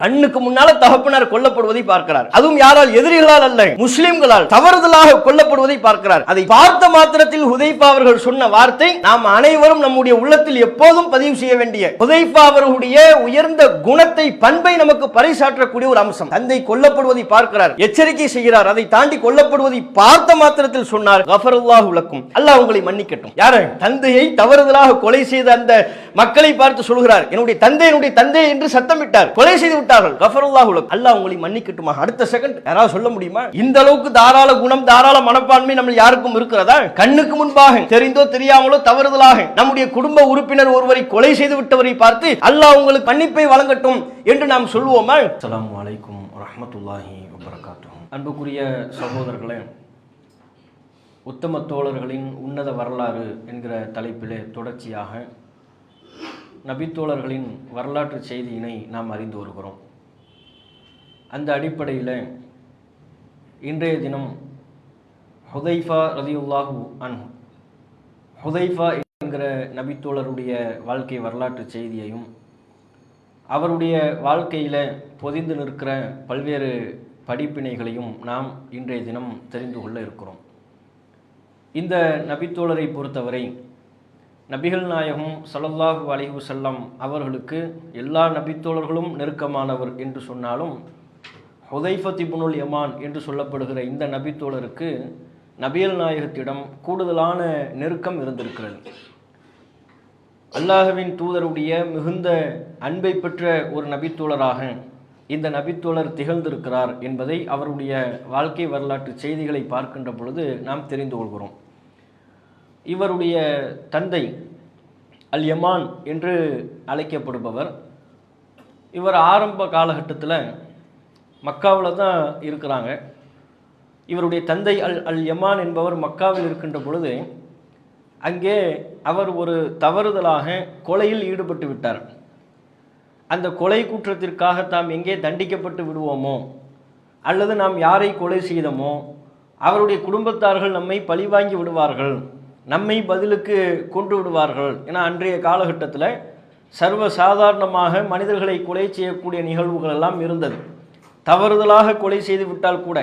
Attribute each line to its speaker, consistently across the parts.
Speaker 1: கண்ணுக்கு முன்னால தகப்பனார் கொல்லப்படுவதை பார்க்கிறார். அதுவும் யாரால்? எதிரிகளால் அல்ல, முஸ்லிம்களால் தவறுதலாக கொல்லப்படுவதை பார்க்கிறார். அதை பார்த்த மாத்திரத்தில் ஹுதைஃபா அவர்கள் சொன்ன வார்த்தை நாம் அனைவரும் நம்முடைய உள்ளத்தில் எப்போதும் பதிவு செய்ய வேண்டிய, ஹுதைஃபா அவர்களுடைய உயர்ந்த குணத்தை, பண்பை நமக்கு பறைசாற்றக்கூடிய ஒரு அம்சம். தந்தை கொல்லப்படுவதை பார்க்கிறார், எச்சரிக்கை செய்கிறார். அதை தாண்டி கொல்லப்படுவதை பார்த்த மாத்திரத்தில் சொன்னார், கஃபருல்லாஹு லக்கும், அல்லாஹ் உங்களை மன்னிக்கட்டும். யாரு? தந்தையை தவறுதலாக கொலை செய்த அந்த மக்களை பார்த்து சொல்கிறார், என்னுடைய தந்தை என்று சத்தமிட்டார், கொலை செய்து விட்டார்கள், கஃபருல்லாஹு லக்கும், அல்லாஹ் உங்களை மன்னிக்கட்டுமா. அடுத்த செகண்ட் யாராவது சொல்ல முடியுமா? இந்த அளவுக்கு தாராள குணம், தாராள மனப்பான்மை நம்ம யாருக்கும் இருக்கிறதா? கண்ணுக்கு முன்பாக தெரிந்தோ தெரியாமலோ தவறுதலாக நம்முடைய குடும்ப உறுப்பினர் ஒருவரை கொலை செய்து விட்டவரை பார்த்து அல்லாஹ் உங்களுக்கு மன்னிப்பை வழங்கட்டும் என்று நாம் சொல்லுவோமா? அஸ்ஸலாமு அலைக்கும் வரஹ்மத்துல்லாஹி வபரகாத்துஹு. அன்புக்குரிய சகோதரர்களே, உத்தம தோழர்களின் உன்னத வரலாறு என்கிற தலைப்பிலே தொடர்ச்சியாக நபித்தோழர்களின் வரலாற்று செய்தியினை நாம் அறிந்து வருகிறோம். அந்த அடிப்படையில் இன்றைய தினம் ஹுதைஃபா ரலியல்லாஹு அன்ஹு, ஹுதைஃபா என்கிற நபித்தோழருடைய வாழ்க்கை வரலாற்று செய்தியையும் அவருடைய வாழ்க்கையில் பொதிந்து நிற்கிற பல்வேறு படிப்பினைகளையும் நாம் இன்றைய தினம் தெரிந்து கொள்ள இருக்கிறோம். இந்த நபித்தோழரை பொறுத்தவரை நபிகள் நாயகம் ஸல்லல்லாஹு அலைஹி வஸல்லம் அவர்களுக்கு எல்லா நபித்தோழர்களும் நெருக்கமானவர் என்று சொன்னாலும் ஹுதைஃபா இப்னுல் யமான் என்று சொல்லப்படுகிற இந்த நபித்தோழருக்கு நபிகள் நாயகத்திடம் கூடுதலான நெருக்கம் இருந்திருக்கிறது. அல்லாஹ்வின் தூதருடைய மிகுந்த அன்பை பெற்ற ஒரு நபித்தோழராக இந்த நபித்தோழர் திகழ்ந்திருக்கிறார் என்பதை அவருடைய வாழ்க்கை வரலாற்று செய்திகளை பார்க்கின்ற பொழுது நாம் தெரிந்து கொள்கிறோம். இவருடைய தந்தை அல் யமான் என்று அழைக்கப்படுபவர். இவர் ஆரம்ப காலகட்டத்தில் மக்காவில் தான் இருக்கிறாங்க. இவருடைய தந்தை அல் யமான் என்பவர் மக்காவில் இருக்கின்ற பொழுது அங்கே அவர் ஒரு தவறுதலாக கொலையில் ஈடுபட்டு விட்டார். அந்த கொலை குற்றத்திற்காக தாம் எங்கே தண்டிக்கப்பட்டு விடுவோமோ அல்லது நாம் யாரை கொலை செய்தோமோ அவருடைய குடும்பத்தார்கள் நம்மை பழிவாங்கி விடுவார்கள், நம்மை பதிலுக்கு கொண்டு விடுவார்கள் என அன்றைய காலகட்டத்தில் சர்வ சாதாரணமாக மனிதர்களை கொலை செய்யக்கூடிய நிகழ்வுகள் எல்லாம் இருந்தது. தவறுதலாக கொலை செய்து விட்டால் கூட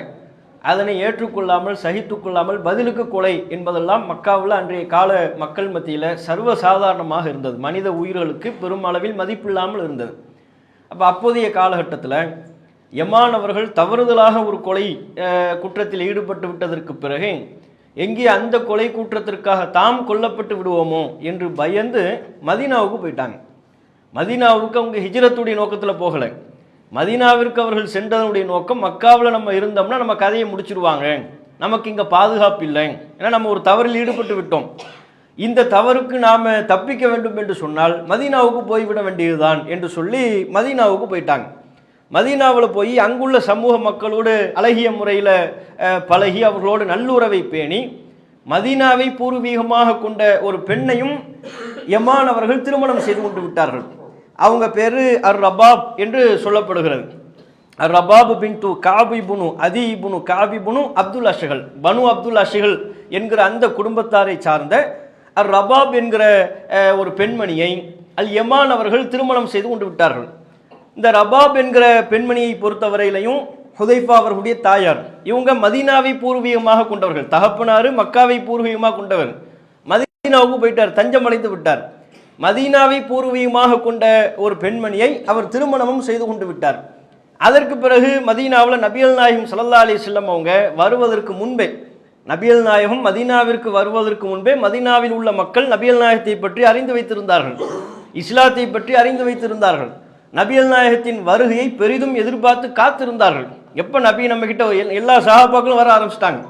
Speaker 1: அதனை ஏற்றுக்கொள்ளாமல் சகித்துக்கொள்ளாமல் பதிலுக்கு கொலை என்பதெல்லாம் மக்காவில் அன்றைய கால மக்கள் மத்தியில் சர்வ சாதாரணமாக இருந்தது. மனித உயிர்களுக்கு பெருமளவில் மதிப்பில்லாமல் இருந்தது. அப்போதைய காலகட்டத்தில் யமான் அவர்கள் தவறுதலாக ஒரு கொலை குற்றத்தில் ஈடுபட்டு விட்டதற்கு பிறகு எங்கே அந்த கொலை குற்றத்திற்காக தாம் கொல்லப்பட்டு விடுவோமோ என்று பயந்து மதீனாவுக்கு போயிட்டாங்க. மதீனாவுக்கு அவங்க ஹிஜ்ரத்துடைய நோக்கத்தில் போகலை. மதீனாவிற்கு அவர்கள் சென்றதனுடைய நோக்கம், மக்காவில் நம்ம இருந்தோம்னா நம்ம கதையை முடிச்சிடுவாங்க, நமக்கு இங்கே பாதுகாப்பு இல்லை, ஏன்னா நம்ம ஒரு தவறில் ஈடுபட்டு விட்டோம், இந்த தவறுக்கு நாம் தப்பிக்க வேண்டும் என்று சொன்னால் மதீனாவுக்கு போய்விட வேண்டியதுதான் என்று சொல்லி மதீனாவுக்கு போயிட்டாங்க. மதீனாவில் போய் அங்குள்ள சமூக மக்களோடு அழகிய முறையில் பழகி அவர்களோடு நல்லுறவை பேணி மதீனாவை பூர்வீகமாக கொண்ட ஒரு பெண்ணையும் யமான் அவர்கள் திருமணம் செய்து கொண்டு விட்டார்கள். அவங்க பேர் அர் ரபாப் என்று சொல்லப்படுகிறது. அர் ரபாப் பின்து காபி புனு அதி புனு காபி புனு அப்துல் அஷகல், பனு அப்துல் அஷகல் என்கிற அந்த குடும்பத்தாரை சார்ந்த அர் ரபாப் என்கிற ஒரு பெண்மணியை அல் யமான் அவர்கள் திருமணம் செய்து கொண்டு விட்டார்கள். இந்த ரபாப் என்கிற பெண்மணியை பொறுத்தவரையிலையும் ஹுதைஃபா அவர்களுடைய தாயார், இவங்க மதீனாவை பூர்வீகமாக கொண்டவர்கள். தகப்பனாரு மக்காவை பூர்வீகமாக கொண்டவர். மதீனாவுக்கு போயிட்டார், தஞ்சம் அடைந்து விட்டார். மதீனாவை பூர்வீகமாக கொண்ட ஒரு பெண்மணியை அவர் திருமணமும் செய்து கொண்டு விட்டார். அதற்கு பிறகு மதீனாவில் நபிகள் நாயகம் ஸல்லல்லாஹு அலைஹி வஸல்லம் அவங்க வருவதற்கு முன்பே, நபிகள் நாயகம் மதீனாவிற்கு வருவதற்கு முன்பே மதீனாவில் உள்ள மக்கள் நபிகள் நாயகத்தை பற்றி அறிந்து வைத்திருந்தார்கள், இஸ்லாத்தை பற்றி அறிந்து வைத்திருந்தார்கள். நபிகள் நாயகத்தின் வருகையை பெரிதும் எதிர்பார்த்து காத்திருந்தார்கள். எப்போ நபி நம்ம கிட்ட எல்லா சஹாபாக்களும் வர ஆரம்பிச்சிட்டாங்க.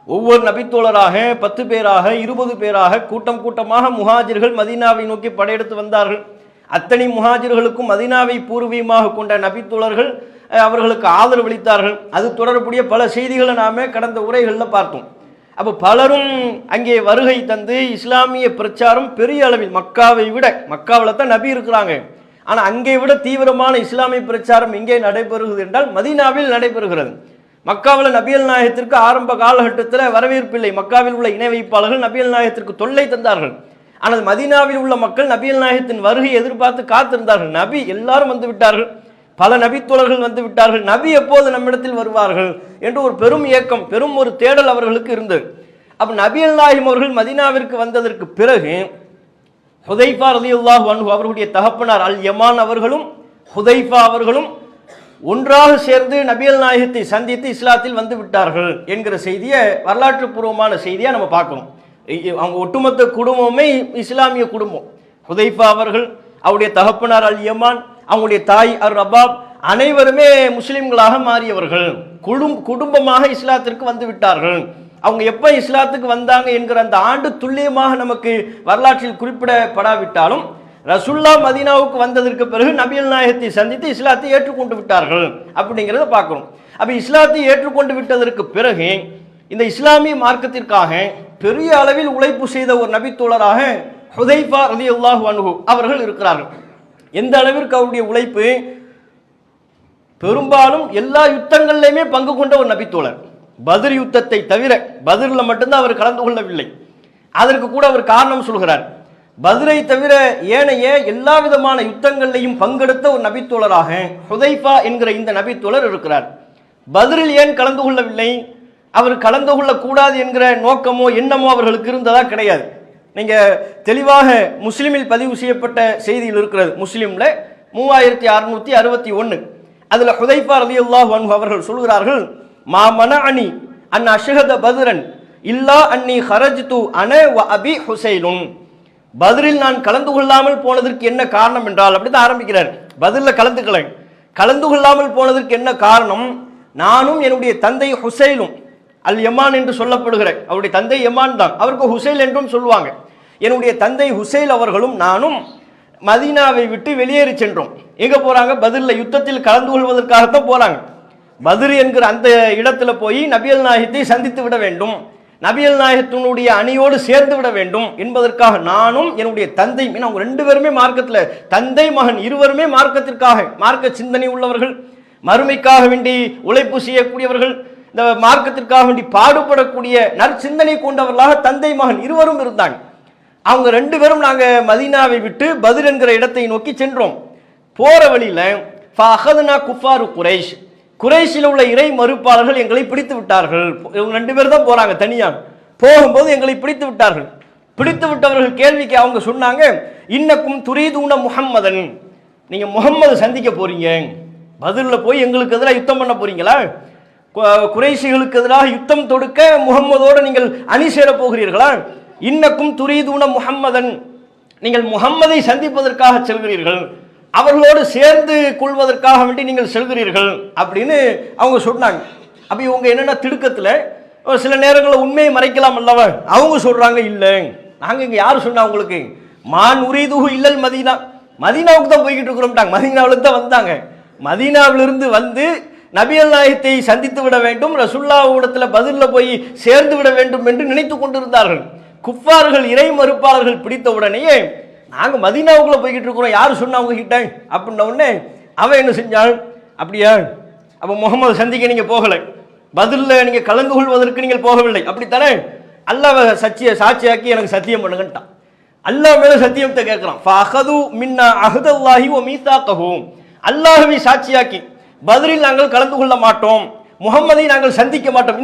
Speaker 1: ஒவ்வொரு நபித்தோழராக 10 பேராக 20 பேராக கூட்டம் கூட்டமாக முஹாஜிர்கள் மதீனாவை நோக்கி படையெடுத்து வந்தார்கள். அத்தனை முஹாஜிர்களுக்கும் மதீனாவை பூர்வீகமாக கொண்ட நபித்தோழர்கள் அவர்களுக்கு ஆதரவு அளித்தார்கள். அது தொடர்புடைய பல செய்திகளை நாம கடந்த உரைகளில் பார்த்தோம். அப்போ பலரும் அங்கே வருகை தந்து இஸ்லாமிய பிரச்சாரம் பெரிய அளவில் மக்காவில் தான் நபி இருக்கிறாங்க, ஆனால் அங்கே விட தீவிரமான இஸ்லாமிய பிரச்சாரம் எங்கே நடைபெறுகிறது என்றால் மதீனாவில் நடைபெறுகிறது. மக்காவில் நபிகள் நாயகத்திற்கு ஆரம்ப காலகட்டத்தில் வரவேற்பில்லை. மக்காவில் உள்ள இணை வைப்பாளர்கள் நபிகள் நாயகத்திற்கு தொல்லை தந்தார்கள். ஆனால் மதீனாவில் உள்ள மக்கள் நபிகள் நாயகத்தின் வருகை எதிர்பார்த்து காத்திருந்தார்கள். நபி எல்லாரும் வந்து விட்டார்கள், பல நபித்தோழர்கள் வந்து விட்டார்கள், நபி எப்போது நம்மிடத்தில் வருவார்கள் என்று ஒரு பெரும் ஏக்கம், பெரும் ஒரு தேடல் அவர்களுக்கு இருந்தது. அப்ப நபிகள் நாயகம் அவர்கள் மதீனாவிற்கு வந்ததற்கு பிறகு ஹுதைஃபா ரலியல்லாஹு அன்ஹு அவர்களுடைய தகப்பனார் அல் யமான் அவர்களும் ஹுதைஃபா அவர்களும் ஒன்றாக சேர்ந்து நபிகள் நாயகத்தை சந்தித்து இஸ்லாத்தில் வந்து விட்டார்கள் என்கிற செய்தியை, வரலாற்று பூர்வமான செய்தியை நம்ம பார்க்கணும். அவங்க ஒட்டுமொத்த குடும்பமே இஸ்லாமிய குடும்பம். ஹுதைஃபா அவர்கள், அவருடைய தகப்பனார் அல் யமான், அவங்களுடைய தாய் அர் ரபாப் அனைவருமே முஸ்லிம்களாக மாறியவர்கள், குடும்பமாக இஸ்லாத்திற்கு வந்து விட்டார்கள். அவங்க எப்ப இஸ்லாத்துக்கு வந்தாங்க என்கிற அந்த ஆண்டு துல்லியமாக நமக்கு வரலாற்றில் குறிப்பிடப்படாவிட்டாலும் ரசூல்லா மதீனாவுக்கு வந்ததற்கு பிறகு நபிகள் நாயகத்தை சந்தித்து இஸ்லாத்தை ஏற்றுக்கொண்டு விட்டார்கள் அப்படிங்கிறத பார்க்கணும். அப்ப இஸ்லாத்தை ஏற்றுக்கொண்டு விட்டதற்கு பிறகு இந்த இஸ்லாமிய மார்க்கத்திற்காக பெரிய அளவில் உழைப்பு செய்த ஒரு நபித்தோழராக ஹுதைஃபா ரலியல்லாஹு அன்ஹு அவர்கள் இருக்கிறார்கள். எந்த அளவிற்கு அவருடைய உழைப்பு, பெரும்பாலும் எல்லா யுத்தங்கள்லையுமே பங்கு கொண்ட ஒரு நபித்தோழர். பத்ர் யுத்தத்தை தவிர, பத்ர்ல மட்டும்தான் அவர் கலந்து கொள்ளவில்லை. அதற்கு கூட அவர் காரணம் சொல்கிறார். பத்ரை தவிர ஏனைய எல்லா விதமான யுத்தங்களையும் பங்கெடுத்த ஒரு நபித்தோழராக ஹுதைஃபா என்கிற இந்த நபித்தோழர் இருக்கிறார். பத்ரில் ஏன் கலந்து கொள்ளவில்லை? அவர் கலந்து கொள்ளக்கூடாது என்கிற நோக்கமோ எண்ணமோ அவர்களுக்கு இருந்ததா? கிடையாது. நீங்க தெளிவாக முஸ்லிமில் பதிவு செய்யப்பட்ட செய்தியில் இருக்கிறது. முஸ்லிம்ல 3661 அதுல ஹுதைஃபா ரலியல்லாஹு அன்ஹு அவர்கள் சொல்கிறார்கள், மா மனஅனி அன் அஷ்ஹத பத்ரன் இல்லா அன்னி ஹரஜ்து அன வ அபி ஹுசைனுன். பத்ரில் நான் கலந்து கொள்ளாமல் போனதற்கு என்ன காரணம் என்றால், அப்படிதான் ஆரம்பிக்கிறார். பத்ரில் கலந்து கொள்ளாமல் போனதற்கு என்ன காரணம்? நானும் என்னுடைய தந்தை ஹுசைலும், அல் யமான் என்று சொல்லப்படுகிற அவருடைய தந்தை யமான் தான், அவருக்கு ஹுசைல் என்றும் சொல்லுவாங்க. என்னுடைய தந்தை ஹுசைல் அவர்களும் நானும் மதீனாவை விட்டு வெளியேறி சென்றோம். எங்க போறாங்க? பத்ர்ல யுத்தத்தில் கலந்து கொள்வதற்காகத்தான் போறாங்க. பத்ர் என்கிற அந்த இடத்துல போய் நபிகள் நாயகத்தை சந்தித்து விட வேண்டும், நபிகள் நாயகத்தினுடைய அணியோடு சேர்ந்து விட வேண்டும் என்பதற்காக நானும் என்னுடைய தந்தை, அவங்க ரெண்டு பேருமே மார்க்கத்தில் தந்தை மகன் இருவருமே மார்க்கத்திற்காக, மார்க்க சிந்தனை உள்ளவர்கள், மறுமைக்காக வேண்டி உழைப்பு செய்யக்கூடியவர்கள், இந்த மார்க்கத்திற்காக வேண்டி பாடுபடக்கூடிய நற்சிந்தனை கொண்டவர்களாக தந்தை மகன் இருவரும் இருந்தாங்க. அவங்க ரெண்டு பேரும் நாங்க மதீனாவை விட்டு பத்ர் என்கிற இடத்தை நோக்கி சென்றோம். போற வழியில ஃபஅஹதுனா குஃபாரு குரைஷ், குறைஷில் உள்ள இறை மறுப்பாளர்கள் எங்களை பிடித்து விட்டார்கள். இவங்க ரெண்டு பேர் தான் போறாங்க தனியாக. போகும்போது எங்களை பிடித்து விட்டார்கள். பிடித்து விட்டவர்கள் கேள்விக்கு அவங்க சொன்னாங்க, இன்னக்கும் துரீதூன முஹம்மதன், நீங்க முகம்மது சந்திக்க போறீங்க, பத்ர்ல போய் எங்களுக்கு எதிராக யுத்தம் பண்ண போறீங்களா? குறைஷிகளுக்கு எதிராக யுத்தம் தொடுக்க முகம்மதோடு நீங்கள் அணி சேர போகிறீர்களா? இன்னக்கும் துரீதூன முஹம்மதன், நீங்கள் முகம்மதை சந்திப்பதற்காக செல்கிறீர்கள், அவர்களோடு சேர்ந்து கொள்வதற்காக வேண்டி நீங்கள் செல்கிறீர்கள் அப்படின்னு அவங்க சொன்னாங்க. அப்ப இவங்க என்னன்னா திடுக்கத்துல சில நேரங்களில் உண்மையை மறைக்கலாம் அல்லவா, அவங்க சொல்றாங்க, இல்லை நாங்க இங்க யாரு சொன்னா உங்களுக்கு, மான் உரீதுஹு இல்லல் மதீனா, மதீனாவுக்கு தான் போய்கிட்டு இருக்கிறோம், மதீனாவிலிருந்து தான் வந்தாங்க, மதீனாவிலிருந்து வந்து நபிகள் நாயகத்தை சந்தித்து விட வேண்டும், ரசூலுல்லாஹ்விடத்துல பத்ர்ல போய் சேர்ந்து விட வேண்டும் என்று நினைத்து கொண்டிருந்தார்கள். குஃபார்கள் இறை மறுப்பாளர்கள் பிடித்த உடனேயே நாங்க மதீனாவுக்குள்ள போய்கிட்டு இருக்கிறோம், யாரு சொன்னா அவங்க கிட்ட அப்படின்ன உடனே அவன் என்ன செஞ்சான், அப்படியா அப்ப முகமது சந்திக்க நீங்க போகல, பத்ர்ல நீங்க கலந்து கொள்வதற்கு நீங்கள் போகவில்லை அப்படித்தானே, அல்லாஹ் சாட்சியாக்கி எனக்கு சத்தியம் பண்ணுங்கட்டான். அல்லாஹ் மேல சத்தியத்தை கேட்கிறான். ஃபஅஹது மின்னா அஹ்தல்லாஹி வ மீதாகஹு, அல்லாஹ்வை சாட்சியாக்கி பத்ரில் நாங்கள் கலந்து கொள்ள மாட்டோம், முகம்மதை நாங்கள் சந்திக்க மாட்டோம்,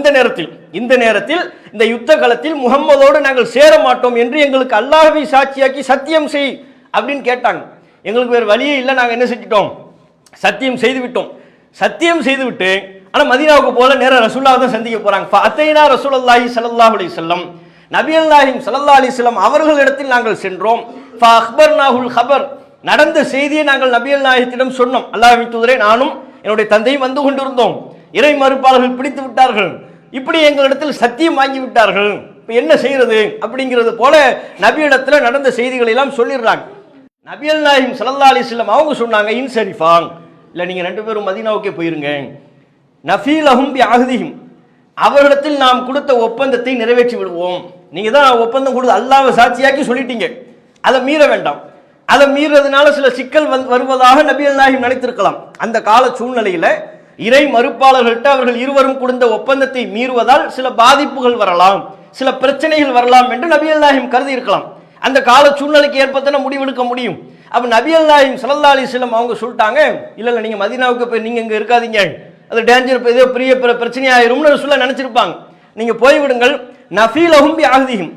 Speaker 1: இந்த நேரத்தில் இந்த யுத்த களத்தில் முகம்மதோடு நாங்கள் சேர மாட்டோம் என்று எங்களுக்கு அல்லாஹ்வை சாட்சியாக்கி சத்தியம் செய் அப்படின்னு கேட்டாங்க. எங்களுக்கு வேறு வழியே இல்லை, நாங்கள் என்ன செஞ்சிட்டோம், சத்தியம் செய்து விட்டோம். சத்தியம் செய்து விட்டு ஆனால் மதீனாவுக்கு போல நேரம் ரசூலுல்லாஹ் தான் சந்திக்க போறாங்க. ஃபஅத்தைனா ரசூலுல்லாஹி ஸல்லல்லாஹு அலைஹி வஸல்லம், நபிகள் நாயகம் ஸல்லல்லாஹு அலைஹி வஸல்லம் அவர்களிடத்தில் நாங்கள் சென்றோம். ஃபஅக்பர்னாஹுல் ஹபர், நடந்த செய்தியை நாங்கள் நபிகள் நாயகத்திடம் சொன்னோம். அல்லாஹ்வின் தூதரே, நானும் என்னுடைய தந்தையும் வந்து கொண்டிருந்தோம், இறை மறுப்பாளர்கள் பிடித்து விட்டார்கள், இப்படி எங்களிடத்தில் சத்தியம் வாங்கி விட்டார்கள், இப்போ என்ன செய்யறது அப்படிங்கிறது போல நபியிடத்துல நடந்த செய்திகளை எல்லாம் சொல்லிடுறாங்க. நபிகள் நாயகம் ஸல்லல்லாஹு அலைஹி வஸல்லம் அவங்க சொன்னாங்க, இன்சரிஃபாங், இல்லை நீங்க ரெண்டு பேரும் மதீனாவுக்கே போயிருங்க, நஃபீலஹும் பி அஹ்திஹிம், அவர்களிடத்தில் நாம் கொடுத்த ஒப்பந்தத்தை நிறைவேற்றி விடுவோம். நீங்க தான் ஒப்பந்தம் கொடுத்து அல்லாஹ்வை சாட்சியாக்கி சொல்லிட்டீங்க, அதை மீற வேண்டாம். அதை மீறதுனால சில சிக்கல் வருவதாக நபிகள் நாயகம் நினைத்திருக்கலாம். அந்த கால சூழ்நிலையில இறை மறுப்பாளர்கள்ட்ட அவர்கள் இருவரும் கொடுத்த ஒப்பந்தத்தை மீறுவதால் சில பாதிப்புகள் வரலாம், சில பிரச்சனைகள் வரலாம் என்று நபிகள் நாயகம் கருதி இருக்கலாம். அந்த கால சூழ்நிலைக்கு ஏற்பத்தான முடிவெடுக்க முடியும். அப்ப நபிகள் நாயகம் ஸல்லல்லாஹு அலைஹி வஸல்லம் அவங்க சொல்லிட்டாங்க, இல்ல நீங்க மதீனாவுக்கு போய் நீங்க இங்க இருக்காதீங்க, அது டேஞ்சர், ஏதோ பெரிய பிரச்சனையாயிரும்னு ரசூலுல்லாஹ் நினைச்சிருப்பாங்க. நீங்க போய்விடுங்கள், நஃபீலஹும் பிஅஹ்திஹிம்,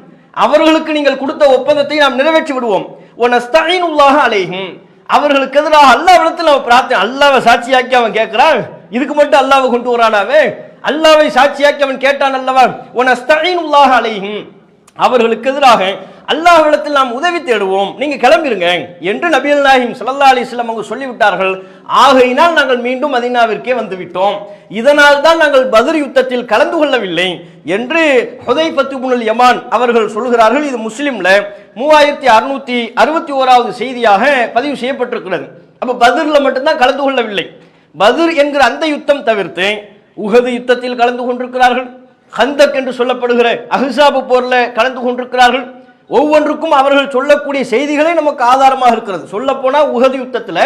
Speaker 1: அவர்களுக்கு நீங்கள் கொடுத்த ஒப்பந்தத்தை நாம் நிறைவேற்றி விடுவோம். வனஸ்தஈனுல்லாஹ அலைஹிம், அவர்களுக்கு எதிராக அல்லாஹ்விடத்தில் நம்ம பிரார்த்தனை. அல்லாஹ்வை சாட்சியாக்கி அவன் கேட்கிறான், இதுக்கு மட்டும் அல்லாஹ்வை கொண்டு வரானாவே, அல்லாஹ்வை சாட்சியாக்கி அவன் கேட்டான் அல்லவா. வனஸ்தஈனுல்லாஹ அலைஹிம், அவர்களுக்கு எதிராக அல்லாஹ்விடத்தில் நாம் உதவி தேடுவோம், நீங்க கிளம்பிருங்க என்று நபிகள் நாயகம் ஸல்லல்லாஹு அலைஹி வஸல்லம் அவங்க சொல்லிவிட்டார்கள். ஆகையினால் நாங்கள் மீண்டும் மதீனாவிற்கே வந்துவிட்டோம், இதனால் தான் நாங்கள் பத்ர் யுத்தத்தில் கலந்து கொள்ளவில்லை என்று ஹுதைஃபத்து இப்னுல் யமான் அவர்கள் சொல்கிறார்கள். இது முஸ்லிம்ல 3661வது செய்தியாக பதிவு செய்யப்பட்டிருக்கிறது. அப்ப பத்ர்ல மட்டும்தான் கலந்து கொள்ளவில்லை. பத்ர் என்கிற அந்த யுத்தம் தவிர்த்து உஹது யுத்தத்தில் கலந்து கொண்டிருக்கிறார்கள், ஹந்தக் என்று சொல்லப்படுகிற அஹ்ஸாப் போர்ல கலந்து கொண்டிருக்கிறார்கள். ஒவ்வொன்றுக்கும் அவர்கள் சொல்லக்கூடிய செய்திகளே நமக்கு ஆதாரமாக இருக்கிறது. சொல்ல போனா உஹது யுத்தத்துல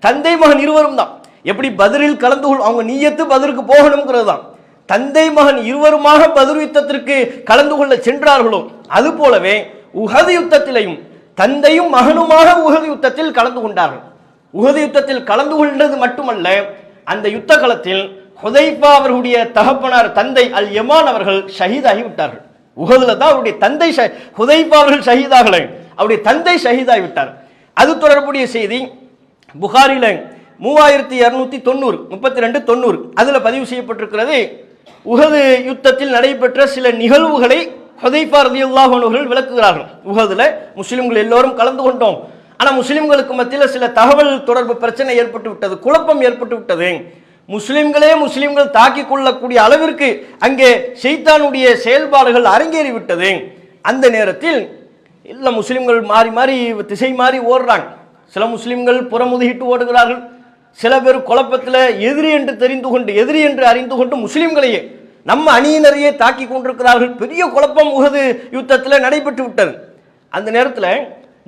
Speaker 1: தந்தை மகன் இருவரும் தான். எப்படி பத்ரில் கலந்து அவங்க நீயத்து பத்ருக்கு போகணும்ங்கிறது தான். தந்தை மகன் இருவருமாக பத்ர் யுத்தத்திற்கு கலந்து கொள்ள சென்றார்களோ அது போலவே உஹது யுத்தத்திலையும் தந்தையும் மகனுமாக உஹது யுத்தத்தில் கலந்து கொண்டார்கள். உஹது யுத்தத்தில் கலந்து கொண்டது மட்டுமல்ல, அந்த யுத்த களத்தில் ஹுதைஃபா அவர்களுடைய தகப்பனார் தந்தை அல் யமான் அவர்கள் ஷஹீதாகி விட்டார்கள். உஹதுல தான் அவருடைய தந்தை ஹுதைஃபா அவர்கள் ஷஹீதாகலை, அவருடைய தந்தை ஷஹீதாகி விட்டார். அது தொடர்புடைய செய்தி புகாரில 3290 3290 அதுல பதிவு செய்யப்பட்டிருக்கிறது. உஹது யுத்தத்தில் நடைபெற்ற சில நிகழ்வுகளை ஹுதைஃபா ரலியல்லாஹு அன்ஹு அவர்கள் விளக்குகிறார்கள். உஹதுல முஸ்லிம்கள் எல்லோரும் கலந்து கொண்டோம், ஆனா முஸ்லிம்களுக்கு மத்தியில் சில தகவல் தொடர்பு பிரச்சனை ஏற்பட்டு விட்டது, குழப்பம் ஏற்பட்டு விட்டது. முஸ்லிம்கள் தாக்கிக் கொள்ளக்கூடிய அளவிற்கு அங்கே ஷைத்தானுடைய செயல்பாடுகள் அரங்கேறி விட்டது. அந்த நேரத்தில் இல்ல முஸ்லிம்கள் மாறி மாறி திசை மாறி ஓடுறாங்க. சில முஸ்லிம்கள் புறமுதுகிட்டு ஓடுகிறார்கள், சில பேர் குழப்பத்தில் எதிரி என்று தெரிந்து கொண்டு எதிரி என்று அறிந்து கொண்டு முஸ்லிம்களையே நம்ம அணியினரையே தாக்கி கொண்டிருக்கிறார்கள். பெரிய குழப்பம் உஹது யுத்தத்தில் நடைபெற்று விட்டது. அந்த நேரத்தில்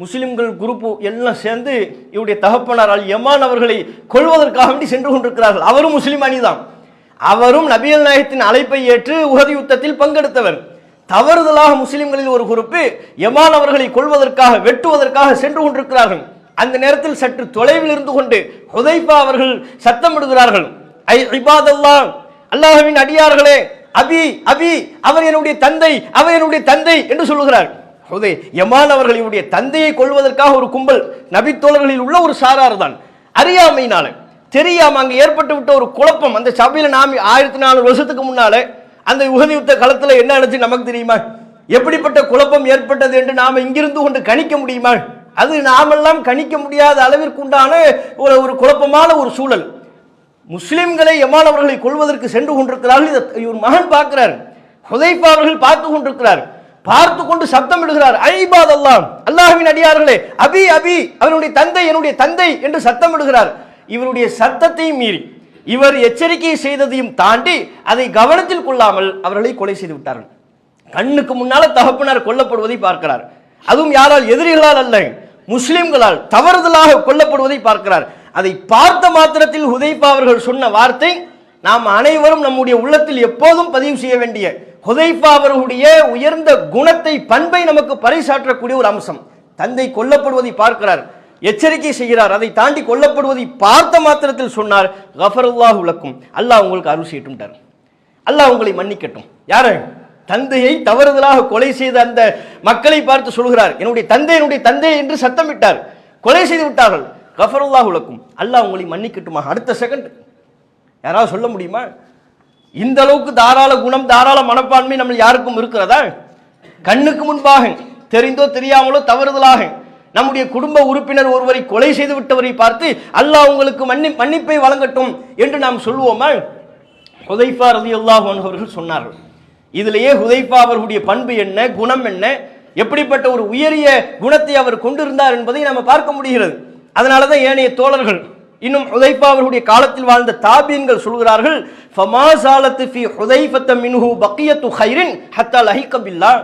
Speaker 1: முஸ்லிம்கள் குரூப் எல்லாம் சேர்ந்து இவருடைய தகப்பனார் அல் யமான் அவர்களை கொள்வதற்காக வேண்டி சென்று கொண்டிருக்கிறார்கள். அவரும் முஸ்லிம் அணிதான், அவரும் நபிகள் நாயகத்தின் அழைப்பை ஏற்று உஹது யுத்தத்தில் பங்கெடுத்தவர். தவறுதலாக முஸ்லிம்களில் ஒரு குரூப்பு யமான் அவர்களை கொள்வதற்காக வெட்டுவதற்காக சென்று கொண்டிருக்கிறார்கள். அந்த நேரத்தில் சற்று தொலைவில் இருந்து கொண்டு ஹுதைஃபா அவர்கள் சத்தமிடுகிறார்கள், ஐ இபாதல்லாஹ், அல்லாஹ்வின் அடியார்களே, அபி அபி, அவர் என்னுடைய தந்தை, அவர் என்னுடைய தந்தை என்று சொல்லுகிறார். யமான் அவர்களுடைய தந்தையை கொள்வதற்காக ஒரு கும்பல் நபித்தோழர்களில் உள்ள ஒரு சாரார் தான். அறியாமையினால தெரியாம அங்க ஏற்பட்டு விட்ட ஒரு குழப்பம். அந்த சபையில நாம் 1400 வருஷத்துக்கு முன்னால அந்த உஹது யுத்த களத்துல என்ன நடந்துச்சு நமக்கு தெரியுமா? எப்படிப்பட்ட குழப்பம் ஏற்பட்டது என்று நாம இங்கிருந்து கொண்டு கணிக்க முடியுமா? அது நாமெல்லாம் கணிக்க முடியாத அளவிற்கு உண்டான ஒரு குழப்பமான ஒரு சூழல். முஸ்லிம்களை யமான் அவர்களை கொள்வதற்கு சென்று கொண்டிருக்கிறார்கள். இவர் மகன் பார்க்கிறார், ஹுதைஃபா அவர்கள் பார்த்து கொண்டிருக்கிறார். பார்த்து கொண்டு சப்தம் இடுகிறார், ஐபாத் அல்லாஹ், அல்லாஹ்வின் அடியார்களே, அபி அபி, அவருடைய தந்தை என்னுடைய தந்தை என்று சத்தம் இடுகிறார். இவருடைய சத்தத்தையும் மீறி இவர் எச்சரிக்கை செய்ததையும் தாண்டி அதை கவனத்தில் கொள்ளாமல் அவர்களை கொலை செய்து விட்டார்கள். கண்ணுக்கு முன்னால தகப்பனார் கொல்லப்படுவதை பார்க்கிறார். அதுவும் யாரால்? எதிரிகளால் அல்ல, முஸ்லிம்களால் தவறுதலாக கொல்லப்படுவதை பார்க்கிறார். அதை பார்த்த மாத்திரத்தில் ஹுதைஃபா அவர்கள் சொன்ன வார்த்தை நாம் அனைவரும் நம்முடைய உள்ளத்தில் எப்போதும் பதிவு செய்ய வேண்டிய, ஹுதைஃபா அவர்களுடைய உயர்ந்த குணத்தை பண்பை நமக்கு பறைசாற்றக்கூடிய ஒரு அம்சம். தந்தை கொல்லப்படுவதை பார்க்கிறார், எச்சரிக்கை செய்கிறார், அதை தாண்டி கொல்லப்படுவதை பார்த்த மாத்திரத்தில் சொன்னார், கஃபரல்லாஹு லக்கும், அல்லாஹ் உங்களுக்கு அருள் செய்யட்டும், அல்லாஹ் உங்களை மன்னிக்கட்டும். யாரு? தந்தையை தவறுதலாக கொலை செய்த அந்த மக்களை பார்த்து சொல்கிறார், என்னுடைய தந்தை என்று சத்தமிட்டார், கொலை செய்து விட்டார்கள். கஃபரல்லாஹு லக்கும், அல்லாஹ் உங்களை மன்னிக்கட்டுமா? அடுத்த செகண்ட் யாராவது சொல்ல முடியுமா? இந்த அளவுக்கு தாராள குணம், தாராள மனப்பான்மை நம்ம யாருக்கும் இருக்கிறதா? கண்ணுக்கு முன்பாக தெரிந்தோ தெரியாமலோ தவறுதலாக நம்முடைய குடும்ப உறுப்பினர் ஒருவரை கொலை செய்து விட்டவரை பார்த்து அல்லாஹ் உங்களுக்கு மன்னிப்பை வழங்கட்டும் என்று நாம் சொல்லுவோமா? ஹுதைஃபா ரலியல்லாஹு அன்ஹு அவர்கள் சொன்னார்கள். இதிலேயே ஹுதைஃபா அவர்களுடைய பண்பு என்ன, குணம் என்ன, எப்படிப்பட்ட ஒரு உயரிய குணத்தை அவர் கொண்டிருந்தார் என்பதை நாம் பார்க்க முடிகிறது. அதனாலதான் ஏனைய தோழர்கள், இன்னும் ஹுதைஃபா அவர்களுடைய காலத்தில் வாழ்ந்த தாபீன்கள் சொல்கிறார்கள், ஃபமா ஸாலத் ஃபீ ஹுதைஃபத மின்ஹு பக்கியத்து கைரின் ஹத்தா லஹிக பில்லாஹ்.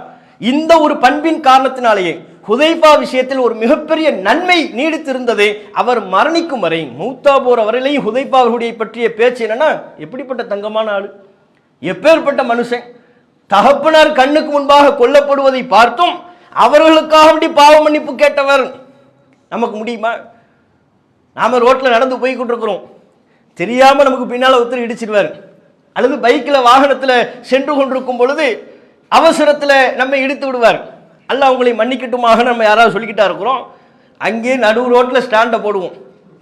Speaker 1: இந்த ஒரு பண்பின் காரணத்தினாலேயே ஹுதைஃபா விஷயத்தில் ஒரு மிகப்பெரிய நன்மை நீடித்திருந்தது. அவர் மரணிக்கும் வரை, மௌத்தா போற வரையிலையும் ஹுதைஃபா அவர்களுடைய பற்றிய பேச்சு என்னன்னா, எப்படிப்பட்ட தங்கமான ஆளு, எப்பேற்பட்ட மனுஷன், தகப்பனார் கண்ணுக்கு முன்பாக கொல்லப்படுவதை பார்த்தும் அவர்களுக்காக வேண்டி பாவ மன்னிப்பு கேட்டவர். நமக்கு முடியுமா? நாம ரோட்ல நடந்து போய் கொண்டிருக்கிறோம், தெரியாம நமக்கு பின்னால ஒருத்தர் இடிச்சிடுவார், அல்லது பைக்கில் வாகனத்தில் சென்று கொண்டிருக்கும் பொழுது அவசரத்தில் நம்ம இடித்து விடுவார். அல்லாஹ் உங்களை மன்னிக்கட்டுமாக நம்ம யாராவது சொல்லிக்கிட்டா இருக்கிறோம். அங்கேயே நடு ரோட்டில் ஸ்டாண்டை போடுவோம்,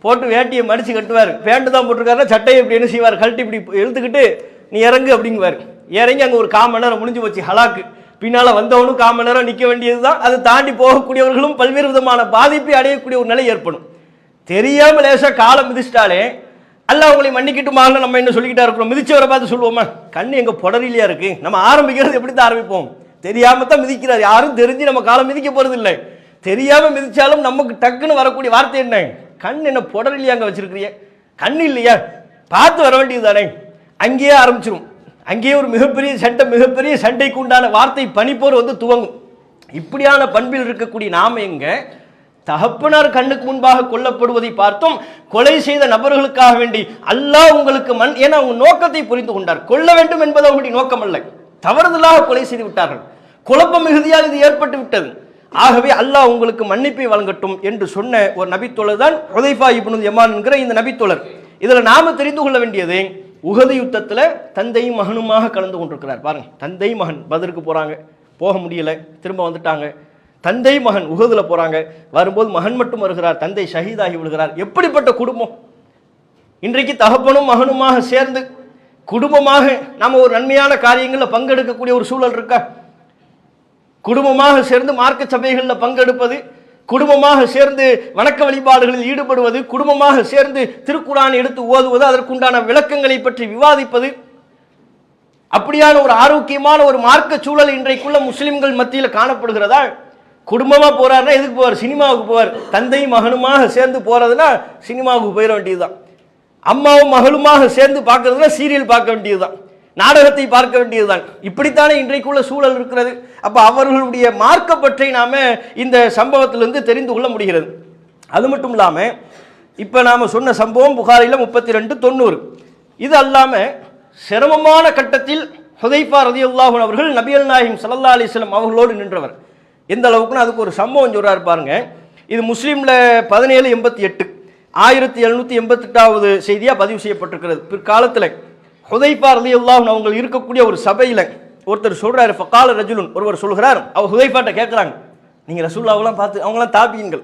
Speaker 1: போட்டு வேட்டியை மடித்து கட்டுவார். பேண்ட் தான் போட்டிருக்காருன்னா சட்டையை இப்படி என்ன செய்வார், கழட்டி இப்படி இழுத்துக்கிட்டு நீ இறங்கு அப்படிங்குவார். இறங்கி அங்கே ஒரு 1/4 மணி நேரம் முடிஞ்சு போச்சு, ஹலாக்கு. பின்னால் வந்தவனும் 1/4 மணி நேரம் நிற்க வேண்டியது தான். அதை தாண்டி போகக்கூடியவர்களும் பல்வேறு விதமான பாதிப்பை அடையக்கூடிய ஒரு நிலை ஏற்படும். தெரியாமல் லேசாக காலம் மிதிச்சிட்டாலே அல்லாஹ் உங்களை மன்னிக்கட்டுமாக நம்ம என்ன சொல்லிக்கிட்டா இருக்கிறோம். மிதிச்சவரை பார்த்து சொல்லுவோமா, கண்ணு எங்க புடரிலையா இருக்கு. நம்ம ஆரம்பிக்கிறது எப்படி தான் ஆரம்பிப்போம், தெரியாம தான் மிதிக்கிறார். யாரும் தெரிஞ்சு நம்ம காலம் மிதிக்க போறது இல்லை. தெரியாம மிதிச்சாலும் நமக்கு டக்குன்னு வரக்கூடிய வார்த்தை என்ன, கண் என்ன புடரிலையா அங்க வச்சிருக்கிறீங்க, கண் இல்லையா, பார்த்து வர வேண்டியது தானே. அங்கேயே ஆரம்பிச்சிடும். அங்கேயே ஒரு மிகப்பெரிய சண்டைக்கு உண்டான வார்த்தை பனிப்போர் வந்து துவங்கும். இப்படியான பண்பில் இருக்கக்கூடிய நாம எங்க தகப்பனார் கண்ணுக்கு முன்பாக கொல்லப்படுவதை பார்த்தோம். கொலை செய்த நபர்களுக்காக வேண்டி அல்லாஹ் உங்களுக்கு ஏன்னா அவங்க நோக்கத்தை புரிந்து கொண்டார். கொல்ல வேண்டும் என்பது அவங்களுடைய நோக்கம் அல்ல, தவறுதலாக கொலை செய்து விட்டார்கள். குழப்பம் மிகுதியால் இது ஏற்பட்டு விட்டது. ஆகவே அல்லாஹ் உங்களுக்கு மன்னிப்பை வழங்கட்டும் என்று சொன்ன ஒரு நபித்தோழர் தான் ஹுதைஃபா இப்னு யமான் என்கிற இந்த நபித்தோழர். இதுல நாம தெரிந்து கொள்ள வேண்டியது, உஹது யுத்தத்துல தந்தையும் மகனுமாக கலந்து கொண்டிருக்கிறார். பாருங்க, தந்தை மகன் பத்ருக்கு போறாங்க, போக முடியல, திரும்ப வந்துட்டாங்க. தந்தை மகன் உஹதுல போறாங்க, வரும்போது மகன் மட்டும் வருகிறார், தந்தை ஷஹீதாகி விடுகிறார். எப்படிப்பட்ட குடும்பம்! இன்றைக்கு தகப்பனும் மகனுமாக சேர்ந்து குடும்பமாக நாம ஒரு நன்மையான காரியங்களில் பங்கெடுக்கக்கூடிய ஒரு சூழல் இருக்கா? குடும்பமாக சேர்ந்து மார்க்க சபைகளில் பங்கெடுப்பது, குடும்பமாக சேர்ந்து வணக்க வழிபாடுகளில் ஈடுபடுவது, குடும்பமாக சேர்ந்து திருக்குர்ஆன் எடுத்து ஓதுவது, அதற்குண்டான விளக்கங்களை பற்றி விவாதிப்பது, அப்படியான ஒரு ஆரோக்கியமான ஒரு மார்க்க சூழல் இன்றைக்குள்ள முஸ்லிம்கள் மத்தியில் காணப்படுகிறதா? குடும்பமா போறாருன்னா எதுக்கு போவார்? சினிமாவுக்கு போவார். தந்தை மகனுமாக சேர்ந்து போறதுன்னா சினிமாவுக்கு போயிட வேண்டியதுதான். அம்மாவும் மகளுமாக சேர்ந்து பார்க்கறதுனா சீரியல் பார்க்க வேண்டியதுதான், நாடகத்தை பார்க்க வேண்டியதுதான். இப்படித்தானே இன்றைக்குள்ள சூழல் இருக்கிறது. அப்ப அவர்களுடைய மார்க்க பற்றி நாம இந்த சம்பவத்திலிருந்து தெரிந்து கொள்ள முடிகிறது. அது மட்டும் இல்லாம இப்ப நாம சொன்ன சம்பவம் புகாரில 32:90. இது அல்லாம சிரமமான கட்டத்தில் ஹுதைஃபா ரலியல்லாஹு அன்ஹு அவர்கள் நபிகள் நாயகம் ஸல்லல்லாஹு அலைஹி வஸல்லம் அவர்களோடு நின்றவர். எந்த அளவுக்குன்னு அதுக்கு ஒரு சம்பவம் சொல்றாரு பாருங்க. இது முஸ்லீம்ல 1788 1788வது செய்தியா பதிவு செய்யப்பட்டிருக்கிறது. பிற்காலத்தில் ஹுதைஃபா ரலியல்லாஹு அன்ஹு அவங்க இருக்கக்கூடிய ஒரு சபையில ஒருத்தர் சொல்றாரு, ஃபகால ரஜுலுன், ஒருவர் சொல்கிறார். அவர் ஹுதைஃபாட்ட கேட்கிறாங்க, நீங்க ரசூலுல்லாஹ்வெல்லாம் பார்த்து, அவங்களாம் தாபியீன்கள்,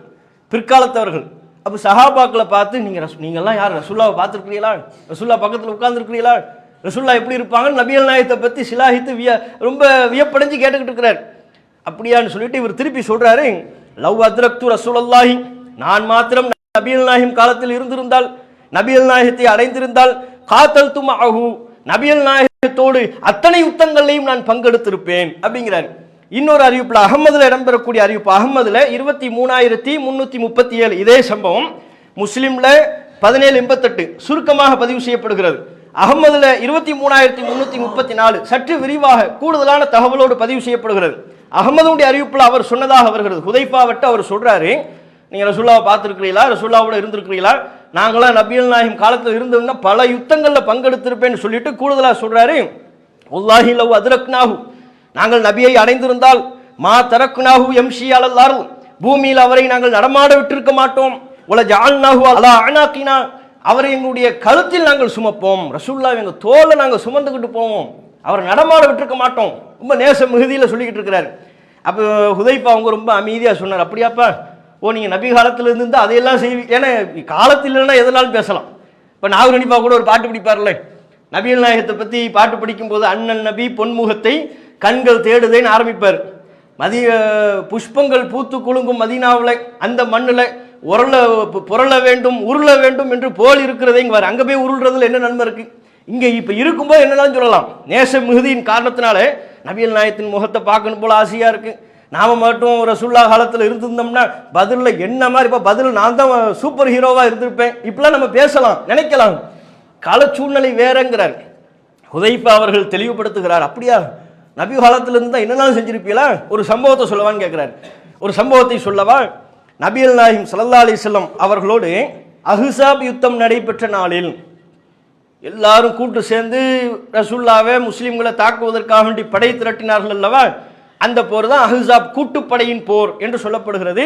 Speaker 1: பிற்காலத்தவர்கள். அப்போ சஹாபாக்களை பார்த்து நீங்கள்லாம் யார், ரசூலுல்லாஹ்வை பார்த்துருக்கிறீங்களா, ரசூலுல்லாஹ் பக்கத்தில் உட்கார்ந்துருக்கிறீங்களா, ரசூலுல்லாஹ் எப்படி இருப்பாங்கன்னு நபிகள் நாயகத்தை பற்றி சிலாஹித்து ரொம்ப வியப்படைஞ்சு கேட்டுக்கிட்டு இருக்கிறார். அப்படியான்னு சொல்லிட்டு இவர் திருப்பி சொல்றாரு, லவ் அத்ரக்து ரசூலுல்லாஹி, நான் மாத்திரம் நபிகள் நாயகம் காலத்தில் இருந்திருந்தால், நபிகள் நாயகத்தை அடைந்திருந்தால், காத்தல் துமஅஹு, நபிகள் நாயகத்தோடு அத்தனை யுத்தங்களையும் நான் பங்கெடுத்திருப்பேன் அப்படிங்கிறார். இன்னொரு அறிவிப்புல அகமதுல இடம்பெறக்கூடிய அறிவிப்பு, அகமதுல 23337 இதே சம்பவம் முஸ்லிம்ல 1788 சுருக்கமாக பதிவு செய்யப்படுகிறது. அகமதுல 23334 சற்று விரிவாக கூடுதலான தகவலோடு பதிவு செய்யப்படுகிறது. அகமதுடைய அறிவிப்புல அவர் சொன்னதாக வருகிறது. ஹுதைஃபாவட்ட அவர் சொல்றாரு, நீங்க ரசூலுல்லாஹ்வை பார்த்திருக்கிறீங்களா, ரசூலுல்லாஹ்வோட இருந்திருக்கிறீங்களா, நாங்களாம் நபிகள் நாயகம் காலத்தில் இருந்தோம்னா பல யுத்தங்கள்ல பங்கெடுத்திருப்பேன்னு சொல்லிட்டு கூடுதலா சொல்றாரு, வல்லாஹி லவ் அத்ரக்னாஹு, நாங்கள் நபியை அடைந்திருந்தால், மா தரக்னாஹு யம்ஷி அலல் அர்ள், பூமியில் அவரை நாங்கள் நடமாட விட்டிருக்க மாட்டோம், வல ஜஅல்னாஹு அலா அனாகினா, அவரை எங்களுடைய கழுத்தில் நாங்கள் சுமப்போம், ரசூலுல்லாஹ் எங்க தோல்ல நாங்கள் சுமந்துக்கிட்டு போவோம், அவரை நடமாட விட்டுருக்க மாட்டோம். ரொம்ப நேச மிகுதியில் சொல்லிக்கிட்டு இருக்கிறாரு. அப்போ ஹுதைஃபா அவங்க ரொம்ப அமைதியாக சொன்னார், அப்படியாப்பா, ஓ நீங்கள் நபி காலத்தில் இருந்து அதையெல்லாம் செய்வீங்க, ஏன்னா காலத்தில் இல்லைன்னா எதனாலும் பேசலாம். இப்போ நாகூர் அனிப்பா கூட ஒரு பாட்டு படிப்பார்ல, நபிகள் நாயகத்தை பற்றி பாட்டு படிக்கும்போது அண்ணன் நபி பொன்முகத்தை கண்கள் தேடுதேன்னு ஆரம்பிப்பார். புஷ்பங்கள் பூத்து குலுங்கும் மதீனாவில் அந்த மண்ணில் புரள வேண்டும் உருள வேண்டும் என்று போல் இருக்கிறதேங்குவார். அங்கே போய் உருள்றதுல என்ன நன்மை இருக்கு? இங்கே இப்போ இருக்கும்போது என்னதான் சொல்லலாம், நேச மிகுதியின் காரணத்தினால நபிகள் நாயகத்தின் முகத்தை பார்க்கணும் போல ஆசையாக இருக்கு. நாம மட்டும் ரசூலுல்லாஹ் காலத்தில் இருந்திருந்தோம்னா பதிலில் என்ன மாதிரி, இப்போ பதில் நான் தான் சூப்பர் ஹீரோவாக இருந்திருப்பேன், இப்பெல்லாம் நம்ம பேசலாம் நினைக்கலாம். கால சூழ்நிலை வேறங்கிறார். ஹுதைஃபா அவர்கள் தெளிவுபடுத்துகிறார், அப்படியா நபி காலத்தில் இருந்தால் என்னெல்லாம் செஞ்சிருப்பீங்களா, ஒரு சம்பவத்தை சொல்லவான்னு கேட்கிறார். ஒரு சம்பவத்தை சொல்லவா? நபிகள் நாயகம் ஸல்லல்லாஹு அலைஹி வஸல்லம் அவர்களோடு அஹ்ஸாப் யுத்தம் நடைபெற்ற நாளில் எல்லாரும் கூட்டு சேர்ந்து ரசூலுல்லாஹ்வை முஸ்லிம்களை தாக்குவதற்காக வேண்டி படை திரட்டினார்கள் அல்லவா? அந்த போர் தான் அஹ்ஸாப் கூட்டுப்படையின் போர் என்று சொல்லப்படுகிறது.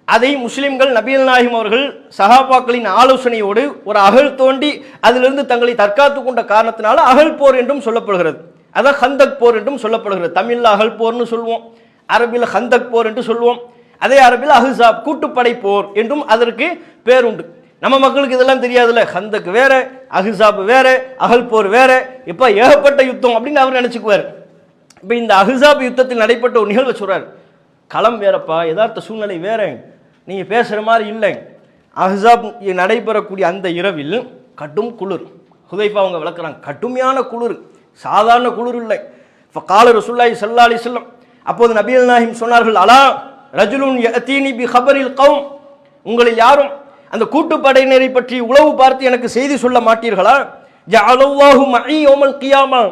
Speaker 1: அதை முஸ்லிம்கள் நபிகள் நாயகம் அவர்கள் சஹாபாக்களின் ஆலோசனையோடு ஒரு அகழ் தோண்டி அதிலிருந்து தங்களை தற்காத்து கொண்ட காரணத்தினால அகழ் போர் என்றும் சொல்லப்படுகிறது. அதான் ஹந்தக் போர் என்றும் சொல்லப்படுகிறது. தமிழில் அகழ் போர்னு சொல்லுவோம், அரபில் ஹந்தக் போர் என்று சொல்லுவோம். அதே அரபில் அஹ்ஸாப் கூட்டுப்படை போர் என்றும் அதற்கு பேருண்டு. நம்ம மக்களுக்கு இதெல்லாம் தெரியாதுல்ல. ஹந்தக் வேற, அஹ்ஸாப் வேற, அகழ் போர் வேற, இப்ப ஏகப்பட்ட யுத்தம் அப்படின்னு அவர் நினைச்சுக்குவார். இப்ப இந்த அஹ்ஸாப் யுத்தத்தில் நடைபெற்ற ஒரு நிகழ்வை சொல்றார். களம் வேறப்பா, யதார்த்த சூழ்நிலை வேற, நீங்க பேசுற மாதிரி இல்லை. அஹ்ஸாப் நடைபெறக்கூடிய அந்த இரவில் கடும் குளிர். ஹுதைஃபா அவங்க விளக்குறாங்க, கடுமையான குளிர், சாதாரண குளிர் இல்லை. கால ரசூலுல்லாஹி ஸல்லல்லாஹு அலைஹி வஸல்லம், அப்போது நபிகள் நாயகம் சொன்னார்கள், அலா ரஜுலுன் யஅதீனி பி ஹபரில் கௌம், உங்களில் யாரும் அந்த கூட்டுப்படையினரை பற்றி உளவு பார்த்து எனக்கு செய்தி சொல்ல மாட்டீர்களா? ஜஅலல்லாஹு மஇ யௌமல் கியாமா,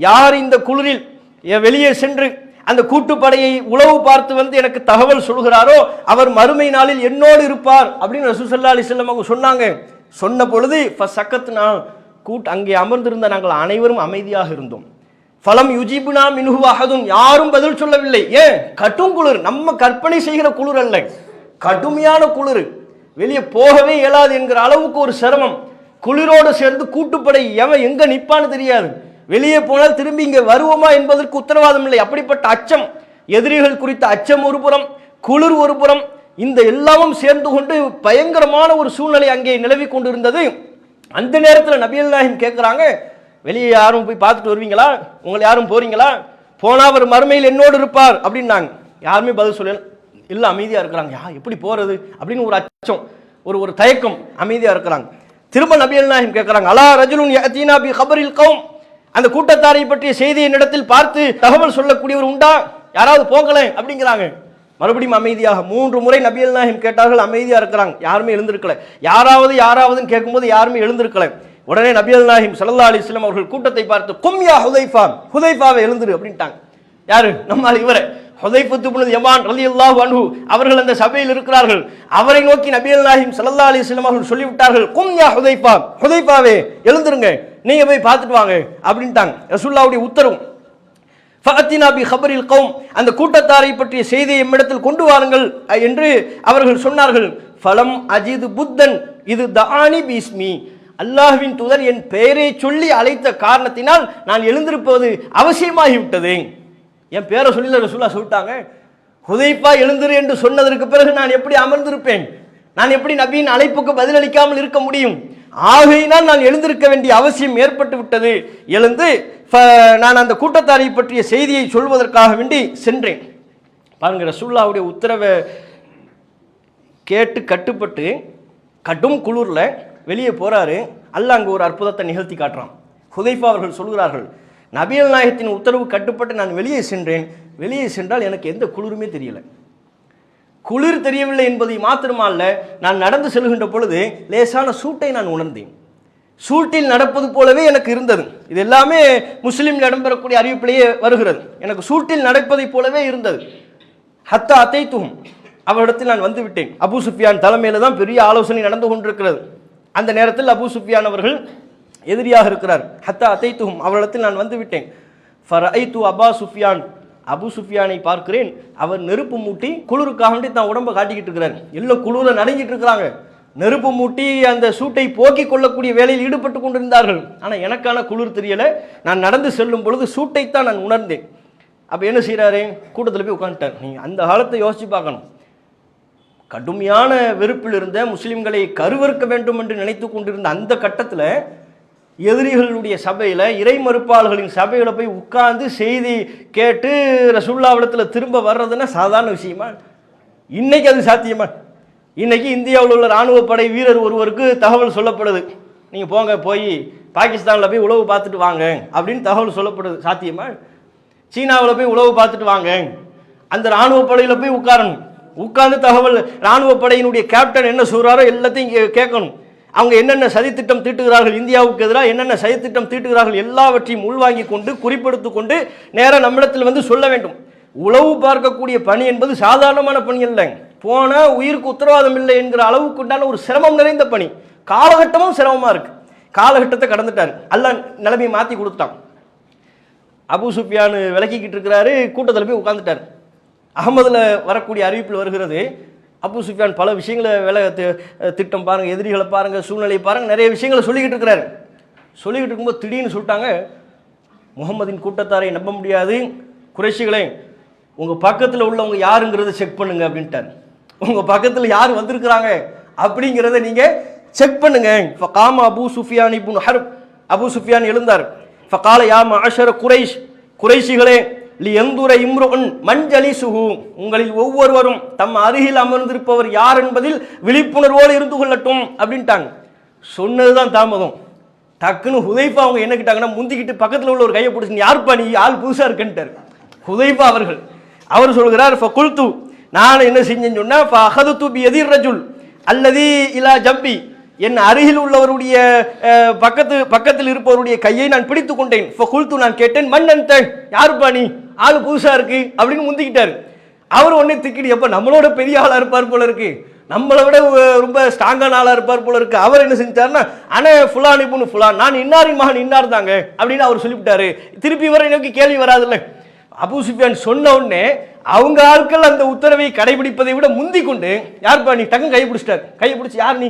Speaker 1: யார் இந்த குளிரில் வெளியே சென்று அந்த கூட்டுப்படையை உளவு பார்த்து வந்து எனக்கு தகவல் சொல்கிறாரோ அவர் மறுமை நாளில் என்னோடு இருப்பார் அப்படின்னு ரசூல் ஸல்லல்லாஹு அலைஹி வஸல்லம் அவங்க சொன்னாங்க. சொன்ன பொழுது ஃபஸக்கத்னா, அங்கே அமர்ந்திருந்த நாங்கள் அனைவரும் அமைதியாக இருந்தோம். ஃபலம் யுஜிபுனா மின்ஹு அஹதுன், யாரும் பதில் சொல்லவில்லை. ஏன்? கடும் குளிர், நம்ம கற்பனை செய்கிற குளிர் அல்ல, கடுமையான குளிர், வெளியே போகவே இயலாது என்கிற அளவுக்கு ஒரு சிரமம். குளிரோடு சேர்ந்து கூட்டுப்படை எவன் எங்க நிற்பான்னு தெரியாது, வெளியே போனால் திரும்பி இங்கே வருவோமா என்பதற்கு உத்தரவாதம் இல்லை. அப்படிப்பட்ட அச்சம், எதிரிகள் குறித்த அச்சம் ஒரு புறம், குளிர் ஒரு புறம், இந்த எல்லாமும் சேர்ந்து கொண்டு பயங்கரமான ஒரு சூழ்நிலை அங்கே நிலவி கொண்டிருந்தது. அந்த நேரத்தில் நபிகள் நாயகம் கேட்குறாங்க, வெளியே யாரும் போய் பார்த்துட்டு வருவீங்களா, உங்களை யாரும் போறீங்களா? போனா அவர் மறுமையில் என்னோடு இருப்பார் அப்படின்னாங்க. யாருமே பதில் சொல்ல இல்லை, அமைதியா இருக்கிறாங்க. எப்படி போறது அப்படின்னு ஒரு அச்சம், ஒரு தயக்கம், அமைதியா இருக்கிறாங்க. திரும்ப நபிகள் நாயகம் கேட்குறாங்க, அலா ரஜுலுன் யஅதீனா பி ஹபரில் கௌம், அந்த கூட்டத்தாரை பற்றிய செய்தி என்னிடத்தில் பார்த்து தகவல் சொல்லக்கூடியவர் உண்டா? யாராவது போகலை அப்படிங்கிறாங்க. மறுபடியும் அமைதியாக 3 முறை நபிகள் நாயகம் கேட்டார்கள், அமைதியா இருக்கிறாங்க, யாருமே எழுந்திருக்கல. யாராவதுன்னு கேட்கும்போது யாருமே எழுந்திருக்கல. உடனே நபிகள் நாயகம் ஸல்லல்லாஹு அலைஹி வஸல்லம் அவர்கள் கூட்டத்தை பார்த்து, கும் யா ஹுதைஃபா, ஹுதைஃபாவை எழுந்திரு அப்படின்ட்டாங்க. யாரு? நம்மால் இவரே ஹுதைஃபத்து இப்னு யமான் ரலியல்லாஹு அன்ஹு அவர்கள் அந்த சபையில் இருக்கிறார்கள். அவரை நோக்கி நபிகள் நாயகம் ஸல்லல்லாஹு அலைஹி வஸல்லம் அவர்கள் சொல்லிவிட்டார்கள், கும் யா ஹுதைஃபா, ஹுதைஃபாவே எழுந்திருங்க, நீங்க போய் பார்த்துட்டு வாங்க அப்படின்ட்டாங்க. ரசூலுல்லாஹ்வுடைய உத்தரவு. ஃபஅத்தினா பி ஹபரில் கௌம், அந்த கூட்டத்தாரை பற்றிய செய்தியை எம்மிடத்தில் கொண்டு வாருங்கள் என்று அவர்கள் சொன்னார்கள். ஃபலம் அஜிது புத்தன் இது தஆனி பிஸ்மி, அல்லாஹ்வின் தூதர் என் பெயரை சொல்லி அழைத்த காரணத்தினால் நான் எழுந்திருப்பது அவசியமாகிவிட்டது. என் பேரை சொல்லி ரசூலுல்லாஹ் சொல்லிட்டாங்க. ஹுதைஃபா எழுந்திரு என்று சொன்னதற்கு பிறகு நான் எப்படி அமர்ந்திருப்பேன்? நான் எப்படி நபியின் அழைப்புக்கு பதிலளிக்காமல் இருக்க முடியும்? ஆகையினால் நான் எழுந்திருக்க வேண்டிய அவசியம் ஏற்பட்டு விட்டது. எழுந்து நான் அந்த கூட்டத்தாரை பற்றிய செய்தியை சொல்வதற்காக வேண்டி சென்றேன். பாருங்க, ரசூலுல்லாஹ்வுடைய உத்தரவை கேட்டு கட்டுப்பட்டு கடும் குளிர்ல வெளியே போறாரு. அல்லாஹ் அங்கே ஒரு அற்புதத்தை நிகழ்த்தி காட்டுறான். ஹுதைஃபா அவர்கள் சொல்கிறார்கள், நபிகள் நாயகத்தின் உத்தரவு கட்டுப்பட்டு நான் வெளியே சென்றேன். வெளியே சென்றால் எனக்கு எந்த குளிருமே தெரியல. குளிர் தெரியவில்லை என்பதை மாத்திரமல்ல, நான் நடந்து செல்கின்ற பொழுது லேசான சூட்டை நான் உணர்ந்தேன். சூட்டில் நடப்பது போலவே எனக்கு இருந்தது. இது எல்லாமே முஸ்லிமில் இடம்பெறக்கூடிய அறிவிப்பிலேயே வருகிறது. எனக்கு சூட்டில் நடப்பதை போலவே இருந்தது. ஹத்தா அத்தைத்தும், அவரிடத்தில் நான் வந்து விட்டேன். அபூ சுஃபியான் தலைமையில தான் பெரிய ஆலோசனை நடந்து கொண்டிருக்கிறது. அந்த நேரத்தில் அபூ சுஃபியான் அவர்கள் எதிரியாக இருக்கிறார். ஹத்தா அத்தைத்தும், அவரிடத்தில் நான் வந்து விட்டேன். ஃபரஐது அபா சுஃபியான், அபூ சுஃபியானை பார்க்கிறேன். அவர் நெருப்பு மூட்டி குளிருக்காக வேண்டி தான் உடம்பை காட்டிக்கிட்டு இருக்கிறார். எல்லாம் குளிர நடுங்கிட்டு இருக்கிறாங்க. நெருப்பு மூட்டி அந்த சூட்டை போக்கிக் கொள்ளக்கூடிய வேலையில் ஈடுபட்டு கொண்டிருந்தார்கள். ஆனால் எனக்கான குளிர் தெரியலை. நான் நடந்து செல்லும் பொழுது சூட்டைத்தான் நான் உணர்ந்தேன். அப்போ என்ன செய்கிறாரு? கூட்டத்தில் போய் உட்காந்துட்டார். நீங்கள் அந்த காலத்தை யோசித்து பார்க்கணும். கடுமையான வெறுப்பில் இருந்த முஸ்லிம்களை கருவறுக்க வேண்டும் என்று நினைத்து கொண்டிருந்த அந்த கட்டத்தில் எதிரிகளுடைய சபையில், இறை மறுப்பாளர்களின் சபையில் போய் உட்கார்ந்து செய்தி கேட்டு ரசூலுல்லாஹ்விடத்தில் திரும்ப வர்றதுன்னா சாதாரண விஷயமா? இன்னைக்கு அது சாத்தியமா? இன்னைக்கு இந்தியாவில் உள்ள இராணுவ படை வீரர் ஒருவருக்கு தகவல் சொல்லப்படுது, நீங்கள் போங்க, போய் பாகிஸ்தானில் போய் உளவு பார்த்துட்டு வாங்க அப்படின்னு தகவல் சொல்லப்படுது. சாத்தியமா? சீனாவில் போய் உளவு பார்த்துட்டு வாங்க, அந்த இராணுவ படையில் போய் உட்காரணும். உட்கார்ந்து தகவல், இராணுவ படையினுடைய கேப்டன் என்ன சொல்கிறாரோ எல்லாத்தையும் கேட்கணும். அவங்க என்னென்ன சதித்திட்டம் தீட்டுகிறார்கள், இந்தியாவுக்கு எதிராக என்னென்ன சதித்திட்டம் தீட்டுகிறார்கள் எல்லாவற்றையும் உள்வாங்கி கொண்டு குறிப்பெடுத்து கொண்டு நேராக நம்மிடத்தில் வந்து சொல்ல வேண்டும். உளவு பார்க்கக்கூடிய பணி என்பது சாதாரணமான பணி இல்லை. போனால் உயிருக்கு உத்தரவாதம் இல்லை என்கிற அளவுக்கு உண்டான ஒரு சிரமம் நிறைந்த பணி. காலகட்டமும் சிரமமாக இருக்கு. காலகட்டத்தை கடந்துட்டார். அல்லாஹ் நிலைமையை மாற்றி கொடுத்தான். அபூ சுஃபியான் விளக்கிக்கிட்டு இருக்கிறாரு, கூட்டத்தில் போய் உட்கார்ந்துட்டார். அகமதுல வரக்கூடிய அறிவிப்பில் வருகிறது, அபூ சுஃபியான் பல விஷயங்களை திட்டம் பாருங்க, எதிரிகளை பாருங்க, சூழ்நிலையை பாருங்க, நிறைய விஷயங்களை சொல்லிக்கிட்டு இருக்கிறாரு. சொல்லிக்கிட்டு இருக்கும்போது திடீர்னு சொல்லிட்டாங்க, முகமதின் கூட்டத்தாரை நம்ப முடியாது, குறைஷிகளே உங்க பக்கத்தில் உள்ளவங்க யாருங்கிறத செக் பண்ணுங்க அப்படின்ட்டார். உங்க பக்கத்தில் யார் வந்திருக்கிறாங்க அப்படிங்கிறத நீங்க செக் பண்ணுங்க. ஃபகாம அபூ சுஃபியான் இப்னு ஹர்ப், அபூ சுஃபியான் எழுந்தார். ஃபகால யா மஅஷர குரைஷ், குறைஷிகளே லியந்துர இம்ருன் மன்ஜலிசுஹு, உங்களில் ஒவ்வொருவரும் தம் அருகில் அமர்ந்திருப்பவர் யார் என்பதில் விழிப்புணர்வோடு இருந்து கொள்ளட்டும் அப்படின்ட்டாங்க. சொன்னதுதான் தாமதம். டக்குன்னு ஹுதைஃபா அவங்க என்ன கிட்டாங்கன்னா, முந்திக்கிட்டு பக்கத்தில் உள்ள ஒரு கையை பிடிச்சி, யாருப்பா நீ, ஆள் புதுசா இருக்குன்ட்டார் ஹுதைஃபா அவர்கள். அவர் சொல்கிறார், ஃபகுல்து, நான் என்ன செஞ்சேன்னு சொன்னா, ஃபஅஹது பியதிர் ரஜுல் அல்லதி இலா ஜம்பி, என் அருகில் உள்ளவருடைய பக்கத்தில் இருப்பவருடைய கையை நான் பிடித்து கொண்டேன். ஃபகுல்து, நான் கேட்டேன், மன் அன்த, யாருப்பா நீ, ஆள் புதுசா இருக்கு அப்படின்னு முந்திக்கிட்டாரு. அவர் ஒன்னே திக்கிடி, எப்ப நம்மளோட பெரிய ஆளா இருப்பார் போல இருக்கு, நம்மளை விட ரொம்ப ஸ்ட்ராங்கான ஆளா இருப்பார் போல இருக்கு. அவர் என்ன செஞ்சாருன்னா, அன ஃபுலான் இப்னு ஃபுலான், நான் இன்னாரின் மகன் இன்னார் தாங்க அப்படின்னு அவர் சொல்லிவிட்டாரு. திருப்பி வரை நோக்கி கேள்வி வராதுல்ல. அபூ சுஃபியான் சொன்ன உடனே அவங்க ஆட்கள் அந்த உத்தரவை கடைபிடிப்பதை விட முந்தி கொண்டு, யாருப்பா நீ, டக்கு கையை பிடிச்சிட்டார். கையை பிடிச்சி, யார் நீ,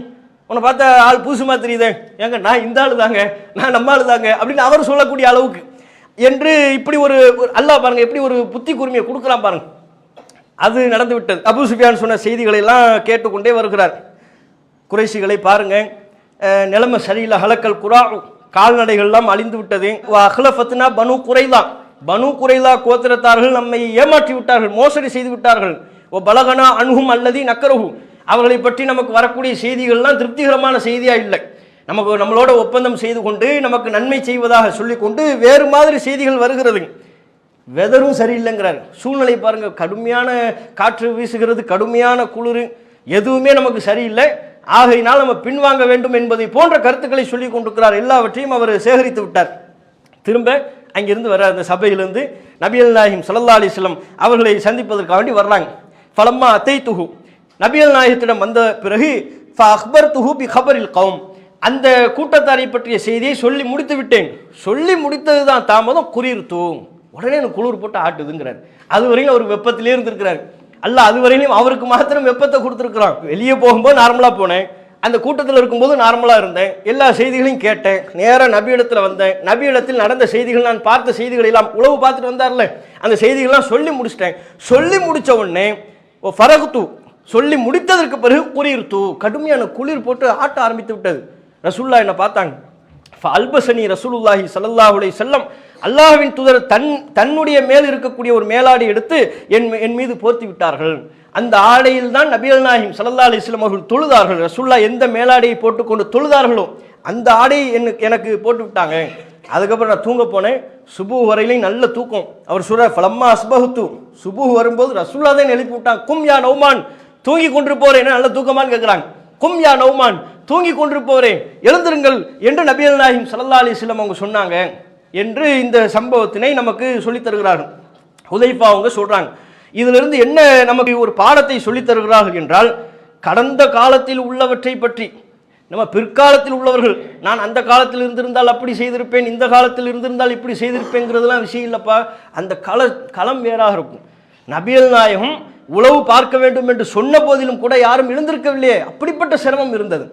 Speaker 1: உன்னை பார்த்தா ஆள் புதுசுமா தெரியுதே, ஏங்க நான் இந்த ஆளு தாங்க, நான் நம்ம ஆளு தாங்க அப்படின்னு அவர் சொல்லக்கூடிய அளவுக்கு என்று இப்படி ஒரு அல்லாஹ் பாருங்க எப்படி ஒரு புத்தி கூர்மையை கொடுக்கலாம் பாருங்க. அது நடந்து விட்டது. அபூ சுஃபியான் சொன்ன செய்திகளை எல்லாம் கேட்டுக்கொண்டே வருகிறார். குறைஷிகளை பாருங்க, நிலைமை சரியில்லை, ஹலக்கல் குரா, கால்நடைகள்லாம் அழிந்து விட்டது. அஹ்லஃபத்னா பனு குறைலா, பனு குறைலா கோத்திரத்தார்கள் நம்மை ஏமாற்றி விட்டார்கள், மோசடி செய்து விட்டார்கள். ஓ பலகனா அணுகும் அல்லதி நக்கரஹு, அவர்களை பற்றி நமக்கு வரக்கூடிய செய்திகள்லாம் திருப்திகரமான செய்தியா இல்லை. நமக்கு நம்மளோட ஒப்பந்தம் செய்து கொண்டு நமக்கு நன்மை செய்வதாக சொல்லிக்கொண்டு வேறு மாதிரி செய்திகள் வருகிறது. வெதரும் சரியில்லைங்கிறார். சூழ்நிலை பாருங்க, கடுமையான காற்று வீசுகிறது, கடுமையான குளிர், எதுவுமே நமக்கு சரியில்லை. ஆகையினால் நம்ம பின்வாங்க வேண்டும் என்பதை போன்ற கருத்துக்களை சொல்லி கொண்டிருக்கிறார். எல்லாவற்றையும் அவர் சேகரித்து விட்டார். திரும்ப அங்கிருந்து வர அந்த சபையிலிருந்து நபிகள் நாயகம் ஸல்லல்லாஹு அலைஹி வஸல்லம் அவர்களை சந்திப்பதற்காக வேண்டி வர்றாங்க. ஃபலம்மா அத்தைத்துஹு, நபிகள் நாயகத்திடம் வந்த பிறகு ஃபஅக்பர்துஹு பி கபரில் கௌம், அந்த கூட்டத்தாரை பற்றிய செய்தியை சொல்லி முடித்து விட்டேன். சொல்லி முடித்ததுதான் தாமதம், குறிர்த்து, உடனே எனக்கு குளிர் போட்டு ஆட்டுதுங்கிறார். அது வரையும் அவர் வெப்பத்திலே இருந்திருக்கிறார். அல்ல அது வரையிலும் அவருக்கு மாத்திரம் வெப்பத்தை கொடுத்துருக்கிறான். வெளியே போகும்போது நார்மலா போனேன், அந்த கூட்டத்தில் இருக்கும்போது நார்மலா இருந்தேன், எல்லா செய்திகளையும் கேட்டேன், நேராக நபியிடத்துல வந்தேன், நபியிடத்தில் நடந்த செய்திகள், நான் பார்த்த செய்திகள் எல்லாம் உளவு பார்த்துட்டு வந்தார்ல, அந்த செய்திகள்லாம் சொல்லி முடிச்சிட்டேன். சொல்லி முடிச்ச உடனே ஃபரகுத்து, சொல்லி முடித்ததற்கு பிறகு குளிர்த்து, கடுமையான குளிர் போட்டு ஆட்ட ஆரம்பித்து விட்டது. ரசூலுல்லாஹ் என்ன பார்த்தாங்க. அல்பசனி ரசூலுல்லாஹி ஸல்லல்லாஹு அலைஹி வஸல்லம், அல்லாஹ்வின் தூதர் தன்னுடைய மேல் இருக்கக்கூடிய ஒரு மேலாடை எடுத்து என் மீது போர்த்தி விட்டார்கள். அந்த ஆடையில் தான் நபிகள் நாயகம் ஸல்லல்லாஹு அலைஹி வஸல்லம் அவர்கள் தொழுதார்கள். ரசூலுல்லாஹ் எந்த மேலாடையை போட்டுக்கொண்டு தொழுதார்களோ அந்த ஆடையை எனக்கு போட்டு விட்டாங்க. அதுக்கப்புறம் நான் தூங்க போனேன், சுபு வரையிலையும் நல்ல தூக்கம். அவர் சொல்ற ஃபலம்மா அஸ்பஹுத்து, சுபு வரும்போது ரசூலுல்லாஹ் தான் எழுப்பி விட்டாங்க. கும் யா நௌமான், தூங்கி கொண்டு போறேன், நல்ல தூக்கமான்னு கேட்குறாங்க. கும் யா நௌமான், தூங்கி கொண்டு போறேன், எழுந்திருங்கள் என்று நபிகள் நாயகம் ஸல்லல்லாஹு அலைஹி வஸல்லம் அவங்க சொன்னாங்க என்று இந்த சம்பவத்தினை நமக்கு சொல்லித் தருகிறார்கள். ஹுதைஃபா அவங்க சொல்றாங்க. இதிலிருந்து என்ன நமக்கு ஒரு பாடத்தை சொல்லித் தருகிறார்கள் என்றால், கடந்த காலத்தில் உள்ளவற்றை பற்றி நம்ம பிற்காலத்தில் உள்ளவர்கள், நான் அந்த காலத்தில் இருந்திருந்தால் அப்படி செய்திருப்பேன், இந்த காலத்தில் இருந்திருந்தால் இப்படி செய்திருப்பேங்கிறதுலாம் விஷயம் இல்லைப்பா. அந்த களம் வேறாக இருக்கும். நபிகள் நாயகம் உளவு பார்க்க வேண்டும் என்று சொன்ன போதிலும் கூட யாரும் எழுந்திருக்கவில்லையே, அப்படிப்பட்ட சிரமம் இருந்தது.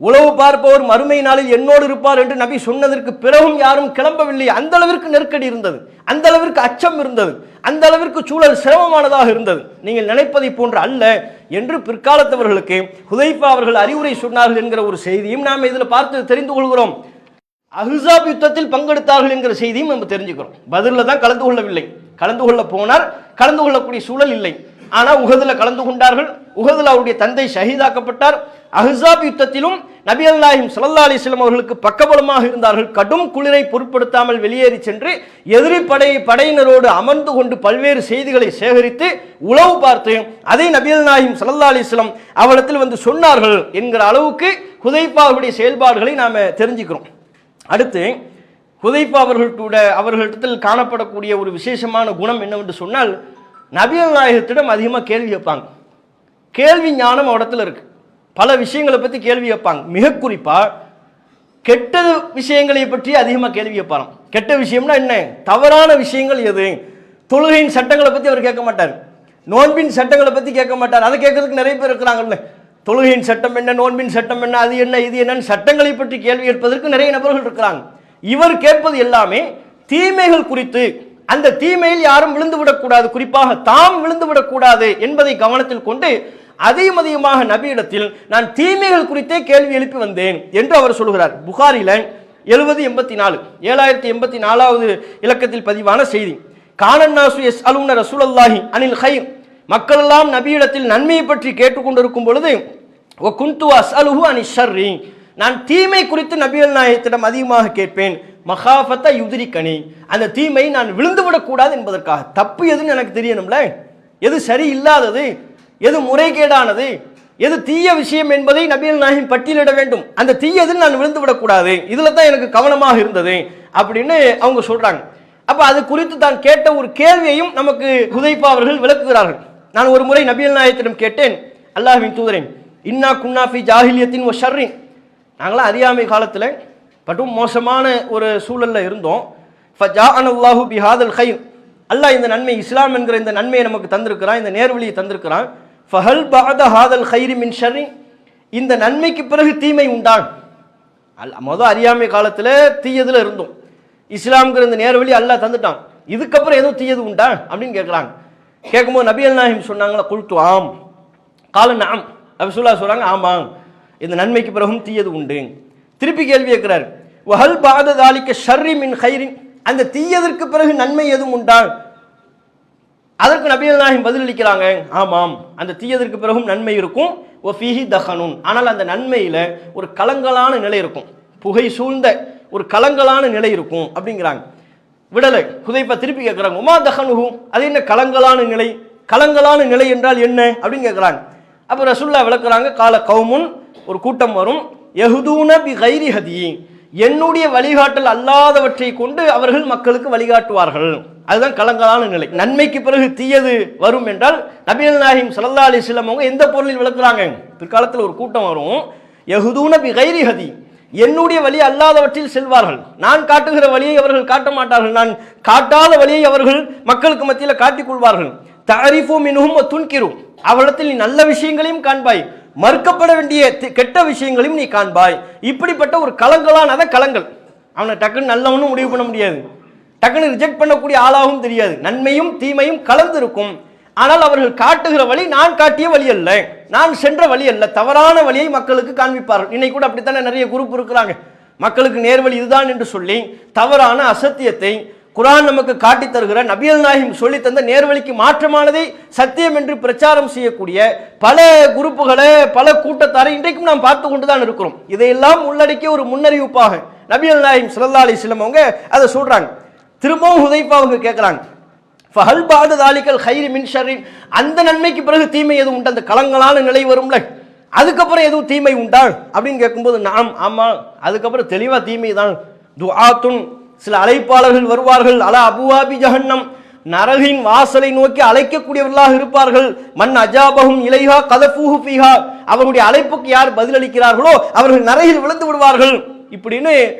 Speaker 1: உளவு பார்ப்பவர் மறுமை நாளில் என்னோடு இருப்பார் என்று நபி சொன்னதற்கு பிறகும் யாரும் கிளம்பவில்லை. அந்த அளவிற்கு நெருக்கடி இருந்தது, அந்த அளவிற்கு அச்சம் இருந்தது, அந்த அளவிற்கு சூழல் சிரமமானதாக இருந்தது. நீங்கள் நினைப்பதை போன்று அல்ல என்று பிற்காலத்தவர்களுக்கு ஹுதைஃபா அவர்கள் அறிவுரை சொன்னார்கள் என்கிற ஒரு செய்தியும் நாம் இதில் பார்த்து தெரிந்து கொள்கிறோம். அஹ்ஸாப் யுத்தத்தில் பங்கெடுத்தார்கள் என்கிற செய்தியும் நம்ம தெரிஞ்சுக்கிறோம். பதிலில் தான் கலந்து கொள்ளவில்லை, கலந்து கொள்ள போனார், கலந்து கொள்ளக்கூடிய சூழல் இல்லை. ஆனால் உஹதில் கலந்து கொண்டார்கள். உஹதில் அவருடைய தந்தை ஷஹீதாக்கப்பட்டார். அஹ்ஸாப் யுத்தத்திலும் நபிகள் நாயகம் ஸல்லல்லாஹு அலைஹி வஸல்லம் அவர்களுக்கு பக்கபலமாக இருந்தார்கள். கடும் குளிரை பொருட்படுத்தாமல் வெளியேறி சென்று எதிரி படையினரோடு அமர்ந்து கொண்டு பல்வேறு செய்திகளை சேகரித்து உளவு பார்த்து அதை நபிகள் நாயகம் ஸல்லல்லாஹு அலைஹி வஸல்லம் அவரிடத்தில் வந்து சொன்னார்கள் என்கிற அளவுக்கு ஹுதைஃபா அவருடைய செயல்பாடுகளை நாம் தெரிஞ்சுக்கிறோம். அடுத்து ஹுதைஃபா அவர்களிடத்தில் காணப்படக்கூடிய ஒரு விசேஷமான குணம் என்னவென்று சொன்னால், நபிகள் நாயகத்திடம் அதிகமாக கேள்வி கேட்பாங்க. கேள்வி ஞானம் அவரிடத்தில் இருக்கு. பல விஷயங்களை பற்றி கேள்வி கேட்பாங்க. மிக குறிப்பாக கெட்ட விஷயங்களை பற்றி அதிகமாக கேள்வி கேட்பாங்க. கெட்ட விஷயம்னா என்ன, தவறான விஷயங்கள் எது? தொழுகையின் சட்டங்களை பற்றி அவர் கேட்க மாட்டார், நோன்பின் சட்டங்களை பற்றி கேட்க மாட்டார். அதை கேட்கறதுக்கு நிறைய பேர் இருக்கிறாங்கல்ல. தொழுகையின் சட்டம் என்ன, நோன்பின் சட்டம் என்ன, அது என்ன இது என்னன்னு சட்டங்களை பற்றி கேள்வி கேட்பதற்கு நிறைய நபர்கள் இருக்கிறாங்க. இவர் கேட்பது எல்லாமே தீமைகள் குறித்து, அந்த தீமையில் யாரும் விழுந்து விடக்கூடாது, குறிப்பாக தாம் விழுந்து விடக்கூடாது என்பதை கவனத்தில் கொண்டு அதிகமாக நபியிடத்தில் நான் தீமைகள் குறித்தே கேள்வி எழுப்பி வந்தேன் என்று அவர் சொல்கிறார். புகாரில 7084 7084வது இலக்கத்தில் பதிவான செய்தி. கானன்னாசு யஸ்அலூன ரசூலல்லாஹி அனில் கைர், மக்கள் எல்லாம் நபியிடத்தில் நன்மையை பற்றி கேட்டுக்கொண்டிருக்கும் பொழுது வ குன்து அஸ்அலுஹு அனிஷ் ஷர்ரி, நான் தீமை குறித்து நபிகள் நாயகத்திடம் அதிகமாக கேட்பேன். மகாஃபத்த யுதிரிகனி, அந்த தீமை நான் விழுந்து விடக்கூடாது என்பதற்காக. தப்பு எதுன்னு எனக்கு தெரியணும்ல, எது சரி இல்லாதது, எது முறைகேடானது, எது தீய விஷயம் என்பதை நபிகள் நாயகம் பட்டியலிட வேண்டும். அந்த தீயதில் நான் விழுந்து விடக்கூடாது, இதுல தான் எனக்கு கவனமாக இருந்தது அப்படின்னு அவங்க சொல்றாங்க. அப்ப அது குறித்து தான் கேட்ட ஒரு கேள்வியையும் நமக்கு ஹுதைஃபா அவர்கள் விளக்குகிறார்கள். நான் ஒரு முறை நபிகள் நாயகத்திடம் கேட்டேன், அல்லாஹ்வின் தூதரே, இன்னா குன்னா ஃபி ஜாஹிலியத்தின் வ ஷர்ரின், நாங்களாம் அறியாமை காலத்தில் பட்டும் மோசமான ஒரு சூழல்ல இருந்தோம். ஃபஜாஅனல்லாஹு பிஹாதல் கைர், அல்லாஹ் இந்த நன்மை, இஸ்லாம் என்கிற இந்த நன்மையை நமக்கு தந்திருக்கிறான், இந்த நேர்வழியை தந்திருக்கிறான். ஃபஹல் பஅத ஹாதல் கைரி மின் ஷர்ரி, இந்த நன்மைக்கு பிறகு தீமை உண்டான்? மொதல் அறியாமை காலத்தில் தீயதுல இருந்தோம், இஸ்லாம்ங்கிற இந்த நேர்வழி அல்லாஹ் தந்துட்டான், இதுக்கப்புறம் எதுவும் தீயது உண்டா அப்படின்னு கேட்குறாங்க. கேட்கும்போது நபிகள் நாயகம் சொன்னாங்களா, குல்து ஆம் கால நாம், ரசூலுல்லாஹ் சொல்றாங்க ஆமாம், இந்த நன்மைக்கு பிறகும் தீயது உண்டு. திருப்பி கேள்வி கேட்கிறார், வஹல் பஅத தாலிக ஷர்ரி மின் கைரின், அந்த தீயதற்கு பிறகு நன்மை எதுவும் உண்டா? அதற்கு நபிகள் நாயகம் பதிலளிக்கிறாங்க, ஆமாம், அந்த தீயதற்கு பிறகும் நன்மை இருக்கும். ஒ ஃபீஹி தஹனுன், ஆனால் அந்த நன்மையில ஒரு கலங்கலான நிலை இருக்கும், புகை சூழ்ந்த ஒரு கலங்கலான நிலை இருக்கும் அப்படிங்கிறாங்க. விடலை. ஹுதைஃபா திருப்பி கேட்கிறாங்க, உமா தஹனுஹு, அது என்ன கலங்கலான நிலை? கலங்கலான நிலை என்றால் என்ன அப்படின்னு கேட்கிறாங்க. அப்ப ரசூலுல்லாஹ் விளக்குறாங்க, கால கௌமுன், ஒரு கூட்டம் வரும், யஹுதூன பி கைரி ஹதி, என்னுடைய வழிகாட்டல் அல்லாதவற்றை கொண்டு அவர்கள் மக்களுக்கு வழிகாட்டுவார்கள், அதுதான் கலங்கலான நிலை. நன்மைக்கு பிறகு தீயது வரும் என்றால் நபிகள் நாயகம் ஸல்லல்லாஹு அலைஹி வஸல்லம் அவங்க எந்த பொருளில் விளக்குறாங்க? பிற்காலத்தில் ஒரு கூட்டம் வரும், யஹுதூன பி கைரி ஹதி, என்னுடைய வழி அல்லாதவற்றில் செல்வார்கள், நான் காட்டுகிற வழியை அவர்கள் காட்ட மாட்டார்கள், நான் காட்டாத வழியை அவர்கள் மக்களுக்கு மத்தியில் காட்டிக் கொள்வார்கள். தஅரிஃபு மின்ஹும் வ துன்கிரு, அவரிடத்தில் நீ நல்ல விஷயங்களையும் காண்பாய், மறுக்கப்பட வேண்டிய கெட்ட விஷயங்களையும் நீ காண்பாய். இப்படிப்பட்ட ஒரு கலங்கலான கலங்கள், அவனை டக்குன்னு நல்லவனும் முடிவு பண்ண முடியாது, டக்குன்னு ரிஜெக்ட் பண்ணக்கூடிய ஆளாகவும் தெரியாது, நன்மையும் தீமையும் கலந்து இருக்கும். ஆனால் அவர்கள் காட்டுகிற வழி நான் காட்டிய வழி அல்ல, நான் சென்ற வழி அல்ல, தவறான வழியை மக்களுக்கு காண்பிப்பார்கள். இன்னைக்கு கூட அப்படித்தானே நிறைய குரூப் இருக்கிறாங்க, மக்களுக்கு நேர்வழி இதுதான் என்று சொல்லி தவறான அசத்தியத்தை குர்ஆன் நமக்கு காட்டி தருகிற, நபிகள் நாயகம் சொல்லி தந்த நேர்வழிக்கு மாற்றமானதை சத்தியம் என்று பிரச்சாரம் செய்யக்கூடிய பல குரூப்புகளை, பல கூட்டத்தாரை இன்றைக்கும் நாம் பார்த்து கொண்டுதான் இருக்கிறோம். இதையெல்லாம் உள்ளடக்கிய ஒரு முன்னறிவிப்பாக நபிகள் நாயகம் ஸல்லல்லாஹு அலைஹி வஸல்லம் அவங்க அதை சொல்றாங்க. திரும்பவும் ஹுதைஃபா அவங்க கேட்கிறாங்க, ஃபஹல் பஅத தாலிகல் கைரி மின் ஷர்ரின், அந்த நன்மைக்கு பிறகு தீமை எதுவும் உண்டா? அந்த கலங்கலான நிலை வரும்ல, அதுக்கப்புறம் எதுவும் தீமை உண்டா அப்படின்னு கேட்கும்போது நாம் ஆமா, அதுக்கப்புறம் தெளிவா தீமை தான். துஆத்துன், சில அழைப்பாளர்கள் வருவார்கள், அலா அபுவாபி ஜஹன்னம், நரகின் வாசலை நோக்கி அழைக்கக்கூடியவர்களாக இருப்பார்கள். மன் அஜாபஹும் இலைஹா கதஃபூஹு ஃபீஹா, அவருடைய அழைப்புக்கு யார் பதிலளிக்கிறார்களோ அவர்கள் நரகில் விழுந்து விடுவார்கள். இப்படின்னு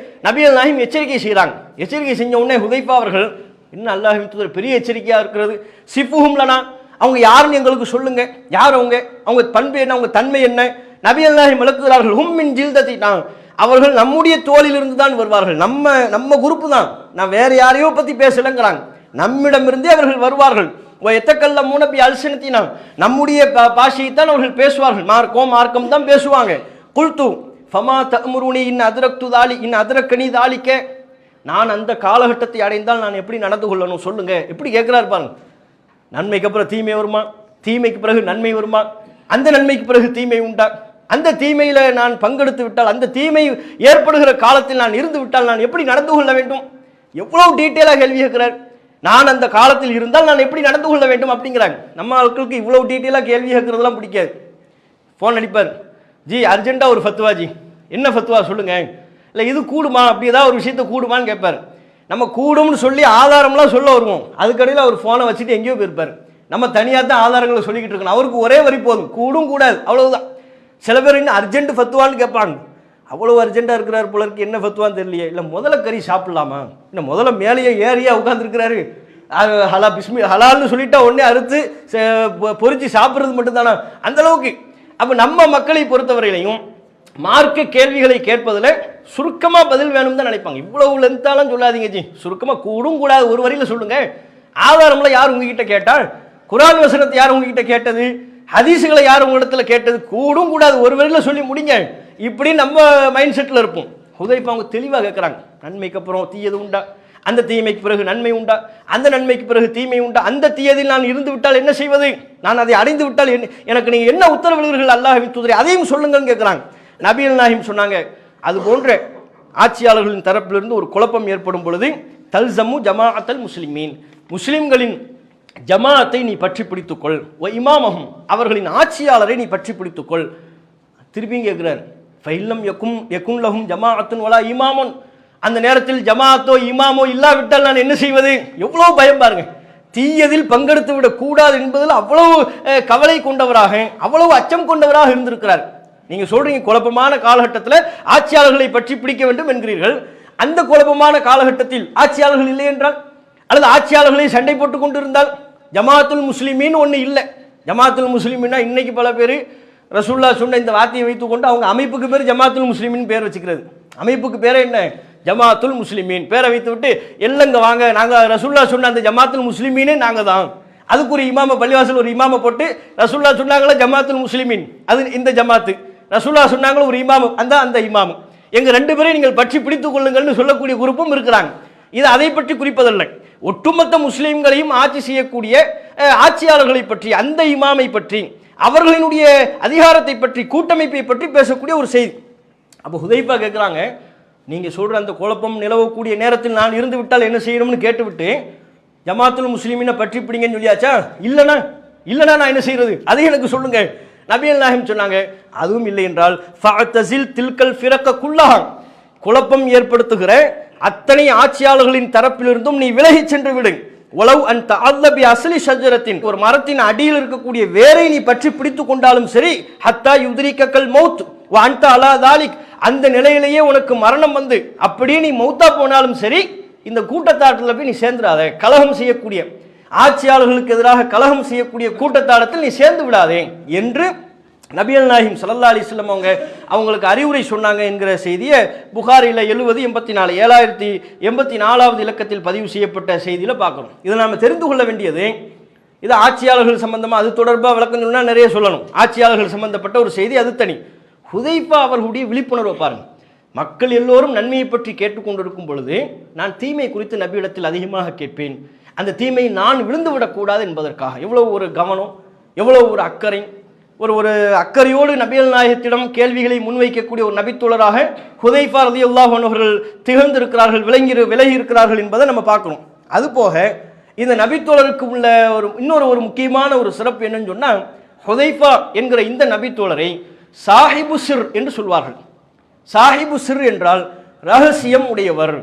Speaker 1: நபிகள் நாயகம் எச்சரிக்கை செய்கிறாங்க. எச்சரிக்கை செஞ்ச உடனே ஹுதைஃபா அவர்கள், இன்னும் அல்லாஹ்வின் தூதர் பெரிய எச்சரிக்கையா இருக்கிறது, சிஃபுஹும் லனா, அவங்க யாருன்னு எங்களுக்கு சொல்லுங்க, யார் அவங்க பண்பு என்ன, அவங்க தன்மை என்ன? நபிகள் நாயகம் விளக்குகிறார்கள், ஹும் மின் ஜில்தத்தினா, அவர்கள் நம்முடைய தோளிலிருந்து தான் வருவார்கள், நம்ம குரூப்பு தான், நான் வேற யாரையோ பத்தி பேசலங்கிறாங்க, நம்மிடமிருந்தே அவர்கள் வருவார்கள். எத்தக்கல்ல பி அல்சினத்தினா, நம்முடைய பாஷையைத்தான் அவர்கள் பேசுவார்கள், மார்க்கம் தான் பேசுவாங்க. குல்து ஃபமா தஅமுருனி இன் அதரக்து தாலி இன் அதரக்கனி தாலிக்க, நான் அந்த காலகட்டத்தை அடைந்தால் நான் எப்படி நடந்து கொள்ளணும் சொல்லுங்க. எப்படி கேட்கிறார் பாருங்க, நன்மைக்கு அப்புறம் தீமை வருமா, தீமைக்கு பிறகு நன்மை வருமா, அந்த நன்மைக்கு பிறகு தீமை உண்டா, அந்த தீமையில நான் பங்கெடுத்து விட்டால், அந்த தீமை ஏற்படுகிற காலத்தில் நான் இருந்து விட்டால் நான் எப்படி நடந்து கொள்ள வேண்டும்? எவ்வளவு டீட்டெயிலாக கேள்வி கேட்கிறார். நான் அந்த காலத்தில் இருந்தால் நான் எப்படி நடந்து கொள்ள வேண்டும் அப்படிங்கிறாங்க. நம்ம ஆட்களுக்கு இவ்வளவு டீட்டெயிலாக கேள்வி கேட்கறதுலாம் பிடிக்காது. ஃபோன் அடிப்பார், ஜி அர்ஜென்ட்டாக ஒரு ஃபத்வா, ஜி என்ன ஃபத்வா சொல்லுங்க, இல்லை இது கூடுமா, அப்படி ஏதாவது ஒரு விஷயத்த கூடுமான்னு கேட்பார். நம்ம கூடும்னு சொல்லி ஆதாரம்லாம் சொல்ல வருவோம், அதுக்கடையில் அவர் ஃபோனை வச்சுட்டு எங்கேயோ போயிருப்பார். நம்ம தனியாக தான் ஆதாரங்களை சொல்லிக்கிட்டு இருக்கணும், அவருக்கு ஒரே வரி போதும், கூடும் கூடாது அவ்வளவுதான். சில பேர் இன்னும் அர்ஜென்ட் ஃபத்வான்னு கேட்பாங்க, அவ்வளோ அர்ஜென்ட்டாக இருக்கிறார் போல இருக்கு, என்ன ஃபத்வான்னு தெரியலையே. இல்லை முதல்ல கறி சாப்பிடலாமா, இல்லை முதல்ல மேலேயே ஏறியா உட்காந்துருக்கிறாரு, ஹலால்னு சொல்லிட்டா உடனே அறுத்து பொறிச்சு சாப்பிட்றது மட்டும்தானா அந்த அளவுக்கு. அப்போ நம்ம மக்களை பொறுத்தவரையிலையும் மார்க்க கேள்விகளை கேட்பதில் சுருக்கமாக பதில் வேணும் தான் நினைப்பாங்க. இவ்வளவு லென்த்தாலும் சொல்லாதீங்க ஜி, சுருக்கமாக கூடும் கூடாது ஒரு வரியில் சொல்லுங்க. ஆதாரம்ல யார் உங்ககிட்ட கேட்டால், குர்ஆன் வசனத்தை யார் உங்ககிட்ட கேட்டது, ஹதீஸுகளை யார் உங்களிடத்துல கேட்டது, கூடும் கூடாது ஒரு வரியில் சொல்லி முடிங்க. இப்படி நம்ம மைண்ட் செட்டில் இருப்போம். ஹுதைஃபா அவங்க தெளிவாக கேட்குறாங்க, நன்மைக்கு அப்புறம் தீயது உண்டா, அந்த தீமைக்கு பிறகு நன்மை உண்டா, அந்த நன்மைக்கு பிறகு தீமை உண்டா, அந்த தீயதில் நான் இருந்து விட்டால் என்ன செய்வது, நான் அதை அடைந்து விட்டால் எனக்கு நீங்கள் என்ன உத்தரவிடுவீர்கள் அல்லாஹ்வின் தூதரே, அதையும் சொல்லுங்கன்னு கேட்குறாங்க. நபிகள் நாயகம் சொன்னாங்க, அது போன்ற ஆட்சியாளர்களின் தரப்பிலிருந்து ஒரு குழப்பம் ஏற்படும் பொழுது தல்சமு ஜமாஅத்தல் முஸ்லிமீன், முஸ்லிம்களின் ஜமாஅத்தை நீ பற்றி பிடித்துக்கொள், ஒ இமாமஹும் அவர்களின் ஆட்சியாளரை நீ பற்றி பிடித்துக்கொள். திருப்பியும் கேட்கிறார், ஃபைல்லம் யகுன் லஹும் ஜமாஅத்துன் வலா இமாமுன், அந்த நேரத்தில் ஜமாஅத்தோ இமாமோ இல்லாவிட்டால் நான் என்ன செய்வது, எவ்வளவு பயம் பாருங்க. தீயதில் பங்கெடுத்து விடக் கூடாது என்பதில் அவ்வளவு கவலை கொண்டவராக, அவ்வளவு அச்சம் கொண்டவராக இருந்திருக்கிறார். நீங்க சொல்றீங்க குழப்பமான காலகட்டத்தில் ஆட்சியாளர்களை பற்றி பிடிக்க வேண்டும் என்கிறீர்கள். அந்த குழப்பமான காலகட்டத்தில் ஆட்சியாளர்கள் இல்லை என்றால், அல்லது ஆட்சியாளர்களை சண்டை போட்டு கொண்டு இருந்தால், ஜமாஅத்துல் முஸ்லிமீன் ஒன்று இல்லை. ஜமாஅத்துல் முஸ்லிமின்னா இன்னைக்கு பல பேர் ரசூல்லா சொன்ன இந்த வார்த்தையை வைத்துக்கொண்டு அவங்க அமைப்புக்கு பேர் ஜமாஅத்துல் முஸ்லிமின் பேர் வச்சுக்கிறது. அமைப்புக்கு பேரே என்ன, ஜமாஅத்துல் முஸ்லிமீன் பேரை வைத்து விட்டு எல்லங்க வாங்க, நாங்கள் ரசூல்லா சொன்ன அந்த ஜமாஅத்துல் முஸ்லிமீனே நாங்கள் தான். அதுக்கு ஒரு இமாம, பள்ளிவாசல் ஒரு இமாம போட்டு ரசூல்லா சொன்னாங்களா ஜமாஅத்துல் முஸ்லிமீன், அது இந்த ஜமாத்து, ரசூல்லா சொன்னாங்களும் ஒரு இமாமு, அந்த இமாமு, எங்க ரெண்டு பேரையும் நீங்கள் பற்றி பிடித்துக் கொள்ளுங்கள்னு சொல்லக்கூடிய குரூப்பும் இருக்கிறாங்க. இது அதை பற்றி குறிப்பதில்லை, ஒட்டுமொத்த முஸ்லிம்களையும் ஆட்சி செய்யக்கூடிய ஆட்சியாளர்களை பற்றி, அந்த இமாமை பற்றி, அவர்களினுடைய அதிகாரத்தை பற்றி, கூட்டமைப்பை பற்றி பேசக்கூடிய ஒரு செய்தி. அப்போ ஹுதைஃபா கேட்குறாங்க, நீங்கள் சொல்கிற அந்த குழப்பம் நிலவக்கூடிய நேரத்தில் நான் இருந்து விட்டால் என்ன செய்யணும்னு கேட்டுவிட்டு ஜமாத்துல் முஸ்லிமினை பற்றி பிடிங்கன்னு சொல்லியாச்சா, இல்லைனா நான் என்ன செய்யறது, அதையும் எனக்கு சொல்லுங்க. நபிகள் நாயகம் சொன்னாங்க, அதுவும் இல்லை என்றால் ஃபஅதஸில் தில்கல் ஃபிரக குல்லஹா, குழப்பம் ஏற்படுத்துகிற அத்தனை ஆட்சியாளர்களின் தரப்பிலிருந்தும் நீ விலகி சென்று விடு. உலவ் அன் தஅல்லபி அஸ்லி ஷஜரத்தின், ஒரு மரத்தின் அடியில் இருக்கக்கூடிய வேரை நீ பற்றி பிடித்து கொண்டாலும் சரி, ஹத்தா யுத்ரிகல் மௌத் வ அன்த அலா தாலிக், அந்த நிலையிலேயே உனக்கு மரணம் வந்து அப்படியே நீ மௌத்தா போனாலும் சரி, இந்த கூட்டத்தாட்டில் போய் நீ சேர்ந்துடாத. கலகம் செய்யக்கூடிய ஆட்சியாளர்களுக்கு எதிராக கலகம் செய்யக்கூடிய கூட்டத்தாடத்தில் நீ சேர்ந்து விடாதே என்று நபிகள் நாயகம் ஸல்லல்லாஹு அலைஹி வஸல்லம் அவங்களுக்கு அறிவுரை சொன்னாங்க என்கிற செய்தியை புகாரில 7084 இலக்கத்தில் பதிவு செய்யப்பட்ட செய்தியில பார்க்கணும். இதை நாம தெரிந்து கொள்ள வேண்டியது, இது ஆட்சியாளர்கள் சம்பந்தமா, அது தொடர்பாக விளக்கம் சொன்னா நிறைய சொல்லணும். ஆட்சியாளர்கள் சம்பந்தப்பட்ட ஒரு செய்தி, அது தனி. ஹுதைஃபா அவர்களுடைய விழிப்புணர்வை பாருங்க. மக்கள் எல்லோரும் நன்மையை பற்றி கேட்டுக்கொண்டிருக்கும் பொழுது நான் தீமை குறித்து நபியிடத்தில் அதிகமாக கேட்பேன், அந்த தீமையை நான் விழுந்து விடக்கூடாது என்பதற்காக எவ்வளவு ஒரு கவனம், எவ்வளவு ஒரு அக்கறை, ஒரு அக்கறையோடு நபிகள் நாயகத்திடம் கேள்விகளை முன்வைக்கக்கூடிய ஒரு நபித்தோழராக ஹுதைஃபா ரலியல்லாஹு அன்ஹு அவர்கள் திகழ்ந்திருக்கிறார்கள், விலகி இருக்கிறார்கள் என்பதை நம்ம பார்க்கணும். அதுபோக இந்த நபித்தோழருக்கு உள்ள இன்னொரு முக்கியமான ஒரு சிறப்பு என்னன்னு சொன்னா, ஹுதைஃபா என்கிற இந்த நபித்தோழரை சாஹிபு சிர் என்று சொல்வார்கள். சாஹிபு சிர் என்றால் ரகசியம் உடையவர்,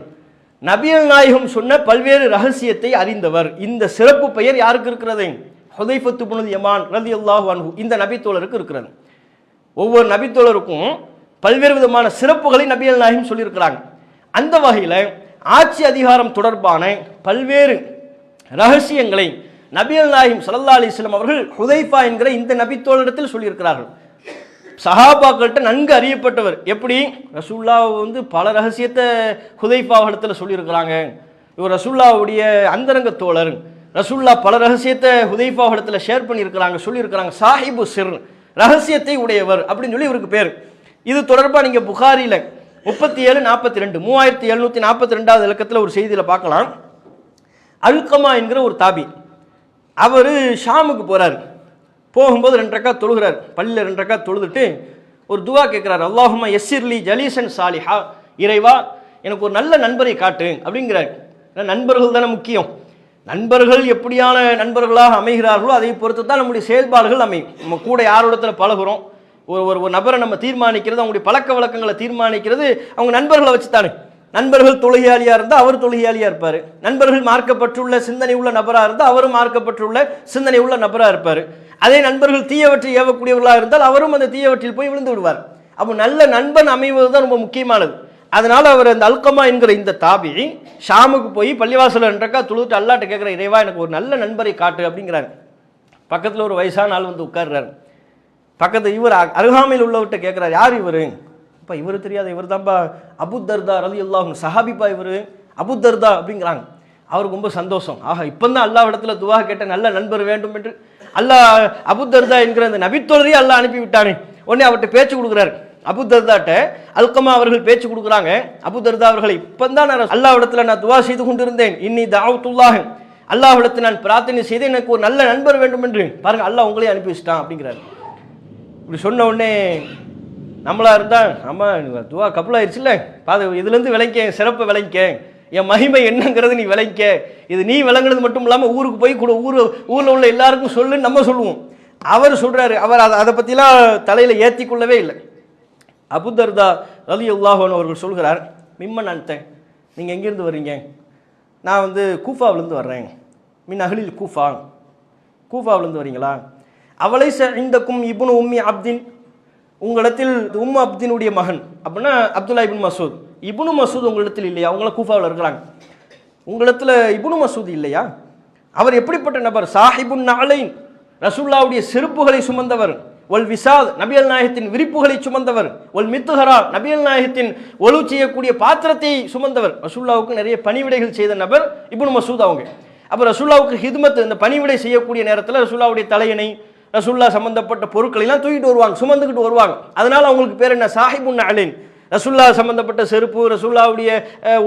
Speaker 1: நபிகள் நாயகம் சொன்ன பல்வேறு ரகசியத்தை அறிந்தவர். இந்த சிறப்பு பெயர் யாருக்கு இருக்கிறது, ஹுதைஃபத்து இப்னுல் யமான் ரலியல்லாஹு அன்ஹு இந்த நபித்தோழருக்கு இருக்கிறது. ஒவ்வொரு நபித்தோழருக்கும் பல்வேறு விதமான சிறப்புகளை நபிகள் நாயகம் சொல்லியிருக்கிறாங்க. அந்த வகையில் ஆட்சி அதிகாரம் தொடர்பான பல்வேறு ரகசியங்களை நபிகள் நாயகம் ஸல்லல்லாஹு அலைஹி வஸல்லம் அவர்கள் ஹுதைஃபா என்கிற இந்த நபித்தோழரிடத்தில் சொல்லியிருக்கிறார்கள். சஹாபாக்கள்கிட்ட நன்கு அறியப்பட்டவர். எப்படி, ரசூல்லா பல ரகசியத்தை ஹுதைஃபாவிடத்தில் சொல்லியிருக்கிறாங்க. இவர் ரசூல்லாவுடைய அந்தரங்க தோழர், ரசூல்லா பல ரகசியத்தை ஹுதைஃபாவிடத்தில் ஷேர் பண்ணியிருக்கிறாங்க, சொல்லியிருக்கிறாங்க. சாஹிபு சிர், ரகசியத்தை உடையவர் அப்படின்னு சொல்லி இவருக்கு பேர். இது தொடர்பாக நீங்கள் புகாரில 3742 3742 இலக்கத்தில் ஒரு செய்தியில் பார்க்கலாம். அல்கமா என்கிற ஒரு தாபி, அவர் ஷாமுக்கு போறாரு. போகும்போது 2 ரக்காத் தொழுகிறார். பள்ளியில் 2 ரக்காத் தொழுதுட்டு ஒரு துவா கேட்கிறார், அல்லாஹும்ம யஸ்ஸிர்லி ஜலீசன் சாலிஹா, இறைவா எனக்கு ஒரு நல்ல நண்பரை காட்டு அப்படிங்கிறார். நண்பர்கள் தானே முக்கியம். நண்பர்கள் எப்படியான நண்பர்களாக அமைகிறார்களோ அதை பொறுத்து தான் நம்முடைய செயல்பாடுகள் அமையும். நம்ம கூட யாரோடத்தில் பழகுறோம், ஒரு நபரை நம்ம தீர்மானிக்கிறது, அவங்களுடைய பழக்க வழக்கங்களை தீர்மானிக்கிறது அவங்க நண்பர்களை வச்சு தானே. நண்பர்கள் தொழுகையாளியாக இருந்தால் அவர் தொழுகையாளியாக இருப்பார், நண்பர்கள் மார்க்கப்பட்டுள்ள சிந்தனை உள்ள நபராக இருந்தால் அவரும் மார்க்கப்பட்டுள்ள சிந்தனை உள்ள நபராக இருப்பார். அதே நண்பர்கள் தீயவற்றை ஏவக்கூடியவர்களாக இருந்தால் அவரும் அந்த தீயவற்றில் போய் விழுந்து விடுவார். அப்போ நல்ல நண்பன் அமைவது தான் ரொம்ப முக்கியமானது. அதனால அவர் அந்த அல்கமா என்கிற இந்த தாபி ஷாமுக்கு போய் பள்ளிவாசல் என்றக்கா தொழுதுட்டு அல்லாட்ட கேட்குற, இறைவா எனக்கு ஒரு நல்ல நண்பரை காட்டு அப்படிங்கிறாரு. பக்கத்தில் ஒரு வயசான ஆள் வந்து உட்கார்றாரு. பக்கத்து இவர் அருகாமையில் உள்ளவர்கிட்ட கேட்குறாரு, யார் இவர்? இப்போ இவர் தெரியாது, இவர் தான்ப்பா அபு தர்தா ரலியல்லாஹு அன்ஹு, சஹாபிப்பா இவர், அபு தர்தா அப்படிங்கிறாங்க. அவருக்கு ரொம்ப சந்தோஷம். ஆஹா, இப்போ தான் அல்லாஹ் இடத்துல துவா கேட்ட நல்ல நண்பர் வேண்டும் என்று அல்லாஹ் அபு தர்தா என்கிற அந்த நபித்தோழரையே அல்லாஹ் அனுப்பி விட்டானே. உடனே அவர்கிட்ட பேச்சு கொடுக்குறாரு. அபு தர்தாட்ட அல்கமா அவர்கள் பேச்சு கொடுக்குறாங்க. அபு தர்தா அவர்களை, இப்போ தான் நான் அல்லாஹ் இடத்துல நான் துவா செய்து கொண்டிருந்தேன், இன்னி தாவத்துல்லாஹ், அல்லாஹ் இடத்துல நான் பிரார்த்தனை செய்து எனக்கு ஒரு நல்ல நண்பர் வேண்டும் என்று, பாருங்க அல்லாஹ் உங்களே அனுப்பி வச்சிட்டான் அப்படிங்கிறாரு. இப்படி சொன்ன உடனே நம்மளா இருந்தா, ஆமா துவா கபூலாயிருச்சுல்ல, பாது இதுலேருந்து விளங்க, சிறப்பை விளங்க, என் மகிமை என்னங்கிறது நீ விளங்க, இது நீ விளங்குறது மட்டும் இல்லாமல் ஊருக்கு போய் கூட ஊரில் உள்ள எல்லாருக்கும் சொல்லுன்னு நம்ம சொல்லுவோம். அவர் சொல்றாரு, அவர் அதை பற்றிலாம் தலையில் ஏற்றி கொள்ளவே இல்லை. அபு தர்தா ரலியல்லாஹு அன்ஹு அவர்கள் சொல்கிறார், மிம்மன் அன்தன், நீங்கள் எங்கேருந்து வர்றீங்க? நான் வந்து கூஃபாவிலேருந்து வர்றேன். மின் அஹ்லில் கூஃபா, கூஃபாவிலேருந்து வரீங்களா? அவளைச இந்தக்கும் இப்னு உம்மி அப்தின், உங்களிடத்தில் உம்மு அப்தினுடைய மகன் அப்படின்னா அப்துல்லா இப்னு மசூத், இப்னு மசூத் உங்களிடத்தில் இல்லையா? அவங்கள கூஃபாவில் இருக்கிறாங்க. உங்களிடத்தில் இப்னு மசூத் இல்லையா? அவர் எப்படிப்பட்ட நபர்? சாஹிபுன் நஅலைன், ரசூலுல்லாஹ்வுடைய செருப்புகளை சுமந்தவர். ஒல் விசாத், நபியல் நாயகத்தின் விரிப்புகளை சுமந்தவர். ஒல் மித்துஹரா, நபியல் நாயகத்தின் ஒலு செய்யக்கூடிய பாத்திரத்தை சுமந்தவர். ரசூலுல்லாஹ்வுக்கு நிறைய பணிவிடைகள் செய்த நபர் இப்னு மசூத் அவங்க. அப்போ ரசூலுல்லாஹ்வுக்கு ஹிதுமத், இந்த பணிவிடை செய்யக்கூடிய நேரத்தில் ரசூலுல்லாஹ்வுடைய தலையணை, ரசூலுல்லாஹ் சம்பந்தப்பட்ட பொருட்களை எல்லாம் தூக்கிட்டு வருவாங்க, சுமந்துக்கிட்டு வருவாங்க. அதனால அவங்களுக்கு பேர் என்ன? சாஹிபுன் நஅலைன். ரசூலுல்லாஹ் சம்பந்தப்பட்ட செருப்பு, ரசூலுல்லாஹ்வுடைய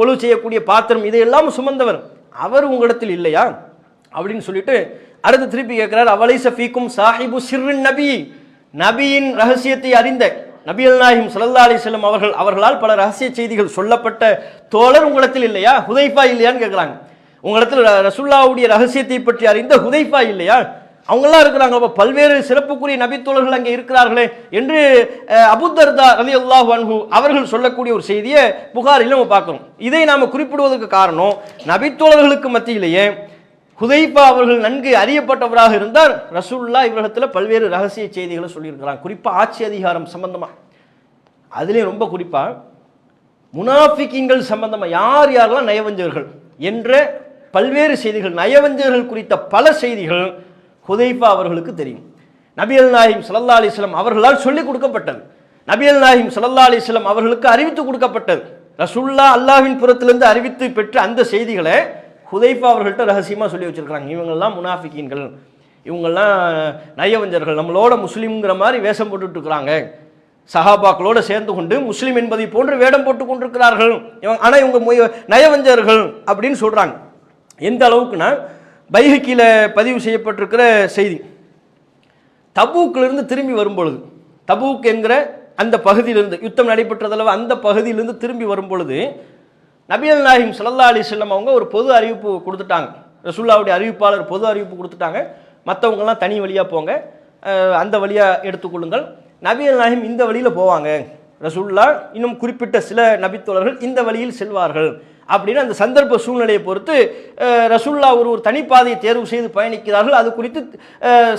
Speaker 1: ஒலு செய்யக்கூடிய பாத்திரம், இதையெல்லாம் சுமந்தவர். அவர் உங்களிடத்தில் இல்லையா அப்படின்னு சொல்லிட்டு அடுத்து திருப்பி கேட்கிறார், அவலைஸ ஃபீக்கும் சாஹிபு சிர்ரின் நபி, நபியின் ரகசியத்தை அறிந்த நபியல் நாயகம் ஸல்லல்லாஹு அலைஹி வஸல்லம் அவர்களால் பல ரகசிய செய்திகள் சொல்லப்பட்ட தோழர் உங்களிடத்தில் இல்லையா? ஹுதைஃபா இல்லையான்னு கேட்குறாங்க. உங்களிடத்தில் ரசூலுல்லாஹ்வுடைய ரகசியத்தை பற்றி அறிந்த ஹுதைஃபா இல்லையா? அவங்கெல்லாம் இருக்கிறாங்க. அப்போ பல்வேறு சிறப்புக்குரிய நபித்தோழர்கள் அங்கே இருக்கிறார்களே என்று அபு தர்தா ரலியல்லாஹு அன்ஹு அவர்கள் சொல்லக்கூடிய ஒரு செய்தியை புகாரில் நம்ம பார்க்கிறோம். இதை நாம் குறிப்பிடுவதற்கு காரணம், நபித்தோழர்களுக்கு மத்தியிலேயே ஹுதைஃபா அவர்கள் நன்கு அறியப்பட்டவராக இருந்தார். ரசூலுல்லாஹ் இவரிடத்தில் பல்வேறு ரகசிய செய்திகளை சொல்லியிருக்கிறாங்க, குறிப்பாக ஆட்சி அதிகாரம் சம்பந்தமாக. அதுலேயும் ரொம்ப குறிப்பாக முனாஃபிகீன்கள் சம்பந்தமாக, யார் யாரெல்லாம் நயவஞ்சகர்கள் என்ற பல்வேறு செய்திகள், நயவஞ்சகர்கள் குறித்த பல செய்திகள் ஹுதைஃபா அவர்களுக்கு தெரியும். நபியல் நாயகம் ஸல்லல்லாஹு அலைஹி வஸல்லம் அவர்களால் சொல்லிக் கொடுக்கப்பட்டது, நபியல் நாயகம் ஸல்லல்லாஹு அலைஹி வஸல்லம் அவர்களுக்கு அறிவித்து கொடுக்கப்பட்டது. ரசூலுல்லாஹ் அல்லாஹ்வின் புறத்திலிருந்து அறிவித்து பெற்ற அந்த செய்திகளை ஹுதைஃபா அவர்கள்ட்ட ரகசியமாக சொல்லி வச்சிருக்கிறாங்க. இவங்கெல்லாம் முனாஃபிகீன்கள், இவங்கெல்லாம் நயவஞ்சர்கள், நம்மளோட முஸ்லீம்ங்கிற மாதிரி வேஷம் போட்டுட்டு இருக்கிறாங்க, சஹாபாக்களோடு சேர்ந்து கொண்டு முஸ்லீம் என்பதை போன்று வேடம் போட்டு கொண்டிருக்கிறார்கள், ஆனால் இவங்க நயவஞ்சர்கள் அப்படின்னு சொல்கிறாங்க. எந்த அளவுக்குன்னா, பைஹக்கில பதிவு செய்யப்பட்டிருக்கிற செய்தி, தபூக்கிலிருந்து திரும்பி வரும்பொழுது, தபூக் என்கிற அந்த பகுதியிலிருந்து, யுத்தம் நடைபெற்றதளவு அந்த பகுதியிலிருந்து திரும்பி வரும்பொழுது நபியல் நாயகம் ஸல்லல்லாஹு அலைஹி வஸல்லம் அவங்க ஒரு பொது அறிவிப்பு கொடுத்துட்டாங்க. ரசூலுல்லாஹ்வுடைய அறிவிப்பாளர் பொது அறிவிப்பு கொடுத்துட்டாங்க, மற்றவங்கெல்லாம் தனி வழியாக போங்க, அந்த வழியாக எடுத்துக்கொள்ளுங்கள். நபியல் நாயகம் இந்த வழியில் போவாங்க, ரசூலுல்லாஹ் இன்னும் குறிப்பிட்ட சில நபித்தோழர்கள் இந்த வழியில் செல்வார்கள் அப்படின்னு அந்த சந்தர்ப்ப சூழ்நிலையை பொறுத்து ரசூலுல்லாஹ் ஒரு தனிப்பாதையை தேர்வு செய்து பயணிக்கிறார்கள். அது குறித்து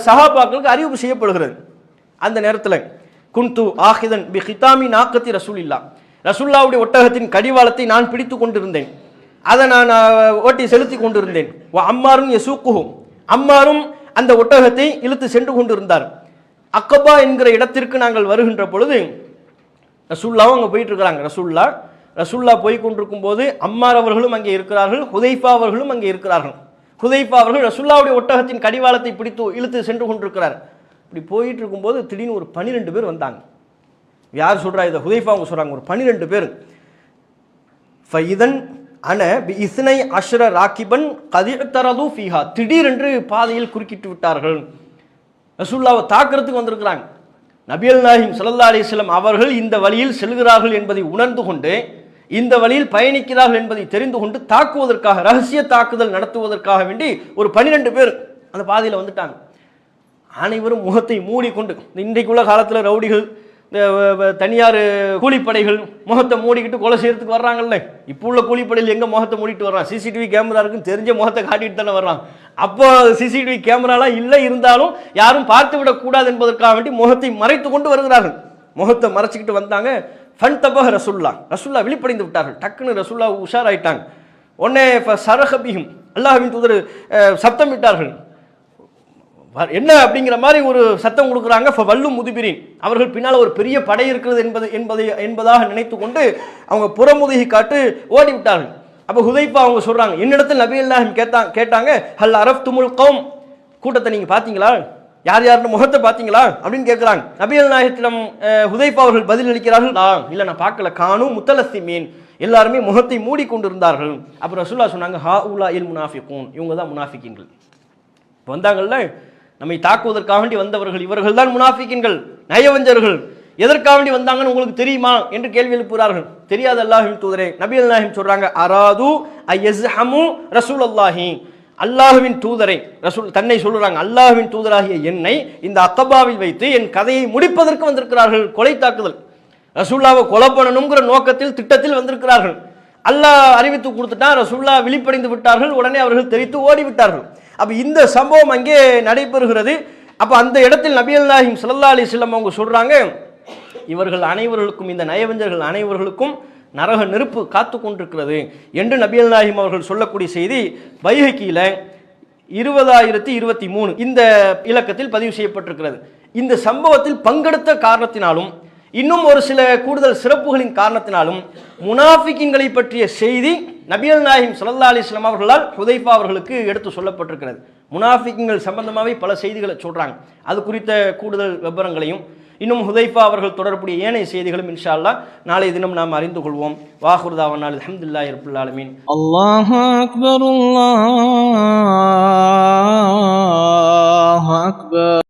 Speaker 1: சஹாபாக்களுக்கு அறிவிப்பு செய்யப்படுகிறது. அந்த நேரத்தில் குன்து ஆஹிதன் பி ஹிதாமி நாக்கத்தி ரசூலில்லாஹ், ரசூலுல்லாஹ்வுடைய ஒட்டகத்தின் கடிவாளத்தை நான் பிடித்து கொண்டிருந்தேன், அதை நான் ஓட்டி செலுத்தி கொண்டிருந்தேன். அம்மாரும் யசூக்குஹும், அம்மாரும் அந்த ஒட்டகத்தை இழுத்து சென்று கொண்டிருந்தார். அக்கபா என்கிற இடத்திற்கு நாங்கள் வருகின்ற பொழுது ரசூலுல்லாஹ் அங்கே போயிட்டு இருக்கிறாங்க. ரசூலுல்லாஹ் போய் கொண்டிருக்கும் போது அம்மார் அவர்களும் அங்கே இருக்கிறார்கள், ஹுதைஃபா அவர்களும் அங்கே இருக்கிறார்கள். ஹுதைஃபா அவர்கள் ரசூலுல்லாஹ்வுடைய ஒட்டகத்தின் கடிவாளத்தை பிடித்து இழுத்து சென்று கொண்டிருக்கிறார். இப்படி போயிட்டு இருக்கும்போது திடீர்னு ஒரு 12 பேர் வந்தாங்க. யார் சொல்றா இதை? ஹுதைஃபா அவங்க சொல்றாங்க, ஒரு 12 பேர். ஃபைதன் அன பி இஸ்னை அஷ்ர ராகிபன் கதிஅத்தரது ஃபீஹா, திடீரென்று பாதையில் குறுக்கிட்டு விட்டார்கள். ரசூலுல்லாஹ்வை தாக்குறதுக்கு வந்திருக்கிறாங்க. நபியல் நாயகம் ஸல்லல்லாஹு அலைஹி வஸல்லம் அவர்கள் இந்த வழியில் செல்கிறார்கள் என்பதை உணர்ந்து கொண்டு, இந்த வழியில் பயணிக்கிறார்கள் என்பதை தெரிந்து கொண்டு தாக்குவதற்காக, ரகசிய தாக்குதல் நடத்துவதற்காக வேண்டி ஒரு 12 பேர் அந்த பாதையில் வந்துட்டாங்க. அனைவரும் முகத்தை மூடிக்கொண்டு, இன்றைக்குள்ள காலத்தில் ரவுடிகள், இந்த தனியார் கூலிப்படைகள் முகத்தை மூடிக்கிட்டு கொலை செய்யறதுக்கு வர்றாங்கல்ல, இப்போ உள்ள கூலிப்படையில் எங்கே முகத்தை மூடிட்டு வர்றான்? சிசிடிவி கேமரா இருக்குன்னு தெரிஞ்ச முகத்தை காட்டிட்டு தானே வர்றான். அப்போ சிசிடிவி கேமராலாம் இல்லை, இருந்தாலும் யாரும் பார்த்து விடக்கூடாது என்பதற்காக வேண்டி முகத்தை மறைத்து கொண்டு வருகிறார்கள். முகத்தை மறைச்சிக்கிட்டு வந்தாங்க. ஃபன் தபஹ ரசூல்லா, ரசூல்லா விழிப்படைந்து விட்டார்கள். டக்குன்னு ரசூல்லா உஷாராயிட்டாங்க. உடனே சரஹபியும் அல்லாஹ்வின் தூதர் சத்தம் விட்டார்கள். என்ன அப்படிங்கிற மாதிரி ஒரு சத்தம் கொடுக்குறாங்க. வல்லும் முதுபிரின், அவர்கள் பின்னால் ஒரு பெரிய படை இருக்கிறது என்பதாக நினைத்து கொண்டு அவங்க புறமுதுகி காட்டு ஓடி விட்டார்கள். அப்போ ஹுதைஃபா அவங்க சொல்றாங்க, என்னிடத்தில் நபி அல்லாஹ் கேட்டாங்க, ஹல் அரஃப் துமுல் கௌம், கூட்டத்தை நீங்க பாத்தீங்களா, யார் யாருன்னு முகத்தை பார்த்தீங்களா அப்படின்னு கேட்குறாங்க. நபிகள் நாயகத்திடம் ஹுதைஃபா அவர்கள் பதில் அளிக்கிறார்கள், இல்லை நான் பார்க்கல, காணும் முத்தலசிமீன், எல்லாருமே முகத்தை மூடிக்கொண்டிருந்தார்கள். அப்புறம் ரசூலுல்லாஹ் சொன்னாங்க, ஹா உலா இல் முனாஃபிகூன், இவங்க தான் முனாஃபிகீன்கள். வந்தாங்கல்ல, நம்மை தாக்குவதற்காக வேண்டி வந்தவர்கள், இவர்கள் தான் முனாஃபிகீன்கள், நயவஞ்சர்கள். எதற்காக வேண்டி வந்தாங்கன்னு உங்களுக்கு தெரியுமா என்று கேள்வி எழுப்புகிறார்கள். தெரியாது அல்லாஹ்வின் தூதரே. நபிகள் நாயகம் சொல்றாங்க, அராது அய்யஸ்ஹமு ரசூலுல்லாஹி, அல்லாஹ்வின் தூதரை, ரசூல் தன்னை சொல்றாங்க, அல்லாஹ்வின் தூதராகிய என்னை இந்த அக்கபாவில் வைத்து என் கதையை முடிப்பதற்கு வந்திருக்கிறார்கள். கொலை தாக்குதல், ரசூல்லாவை கொலை பண்ணணுங்கிற நோக்கத்தில் திட்டத்தில் வந்திருக்கிறார்கள். அல்லாஹ் அறிவித்து கொடுத்துட்டான், ரசூல்லா விழிப்படைந்து விட்டார்கள். உடனே அவர்கள் தெரித்து ஓடிவிட்டார்கள். அப்ப இந்த சம்பவம் அங்கே நடைபெறுகிறது. அப்ப அந்த இடத்தில் நபிகள் நாயகம் ஸல்லல்லாஹு அலைஹி வஸல்லம் அவங்க சொல்றாங்க, இவர்கள் அனைவர்களுக்கும், இந்த நயவஞ்சர்கள் அனைவர்களுக்கும் நரக நெருப்பு காத்து கொண்டிருக்கிறது என்று நபிகள் நாயகம் அவர்கள் சொல்லக்கூடிய செய்தி பைஹகியில 20023 இந்த இலக்கத்தில் பதிவு செய்யப்பட்டிருக்கிறது. இந்த சம்பவத்தில் பங்கெடுத்த காரணத்தினாலும் இன்னும் ஒரு சில கூடுதல் சிறப்புகளின் காரணத்தினாலும் முனாஃபிகீன்களை பற்றிய செய்தி நபிகள் நாயகம் ஸல்லல்லாஹு அலைஹி வஸல்லம் அவர்களால் ஹுதைஃபா அவர்களுக்கு எடுத்து சொல்லப்பட்டிருக்கிறது. முனாஃபிகீன்கள் சம்பந்தமாகவே பல செய்திகளை சொல்றாங்க. அது குறித்த கூடுதல் விவரங்களையும் இன்னும் ஹுதைஃபா அவர்கள் தொடர்புடைய ஏனைய செய்திகளும் இன்ஷா அல்லாஹ் நாளை தினம் நாம் அறிந்து கொள்வோம். வாஹிரு தாவானா அல்ஹம்துலில்லாஹி ரப்பில் ஆலமீன்.
Speaker 2: அல்லாஹு அக்பர், அல்லாஹு அக்பர்.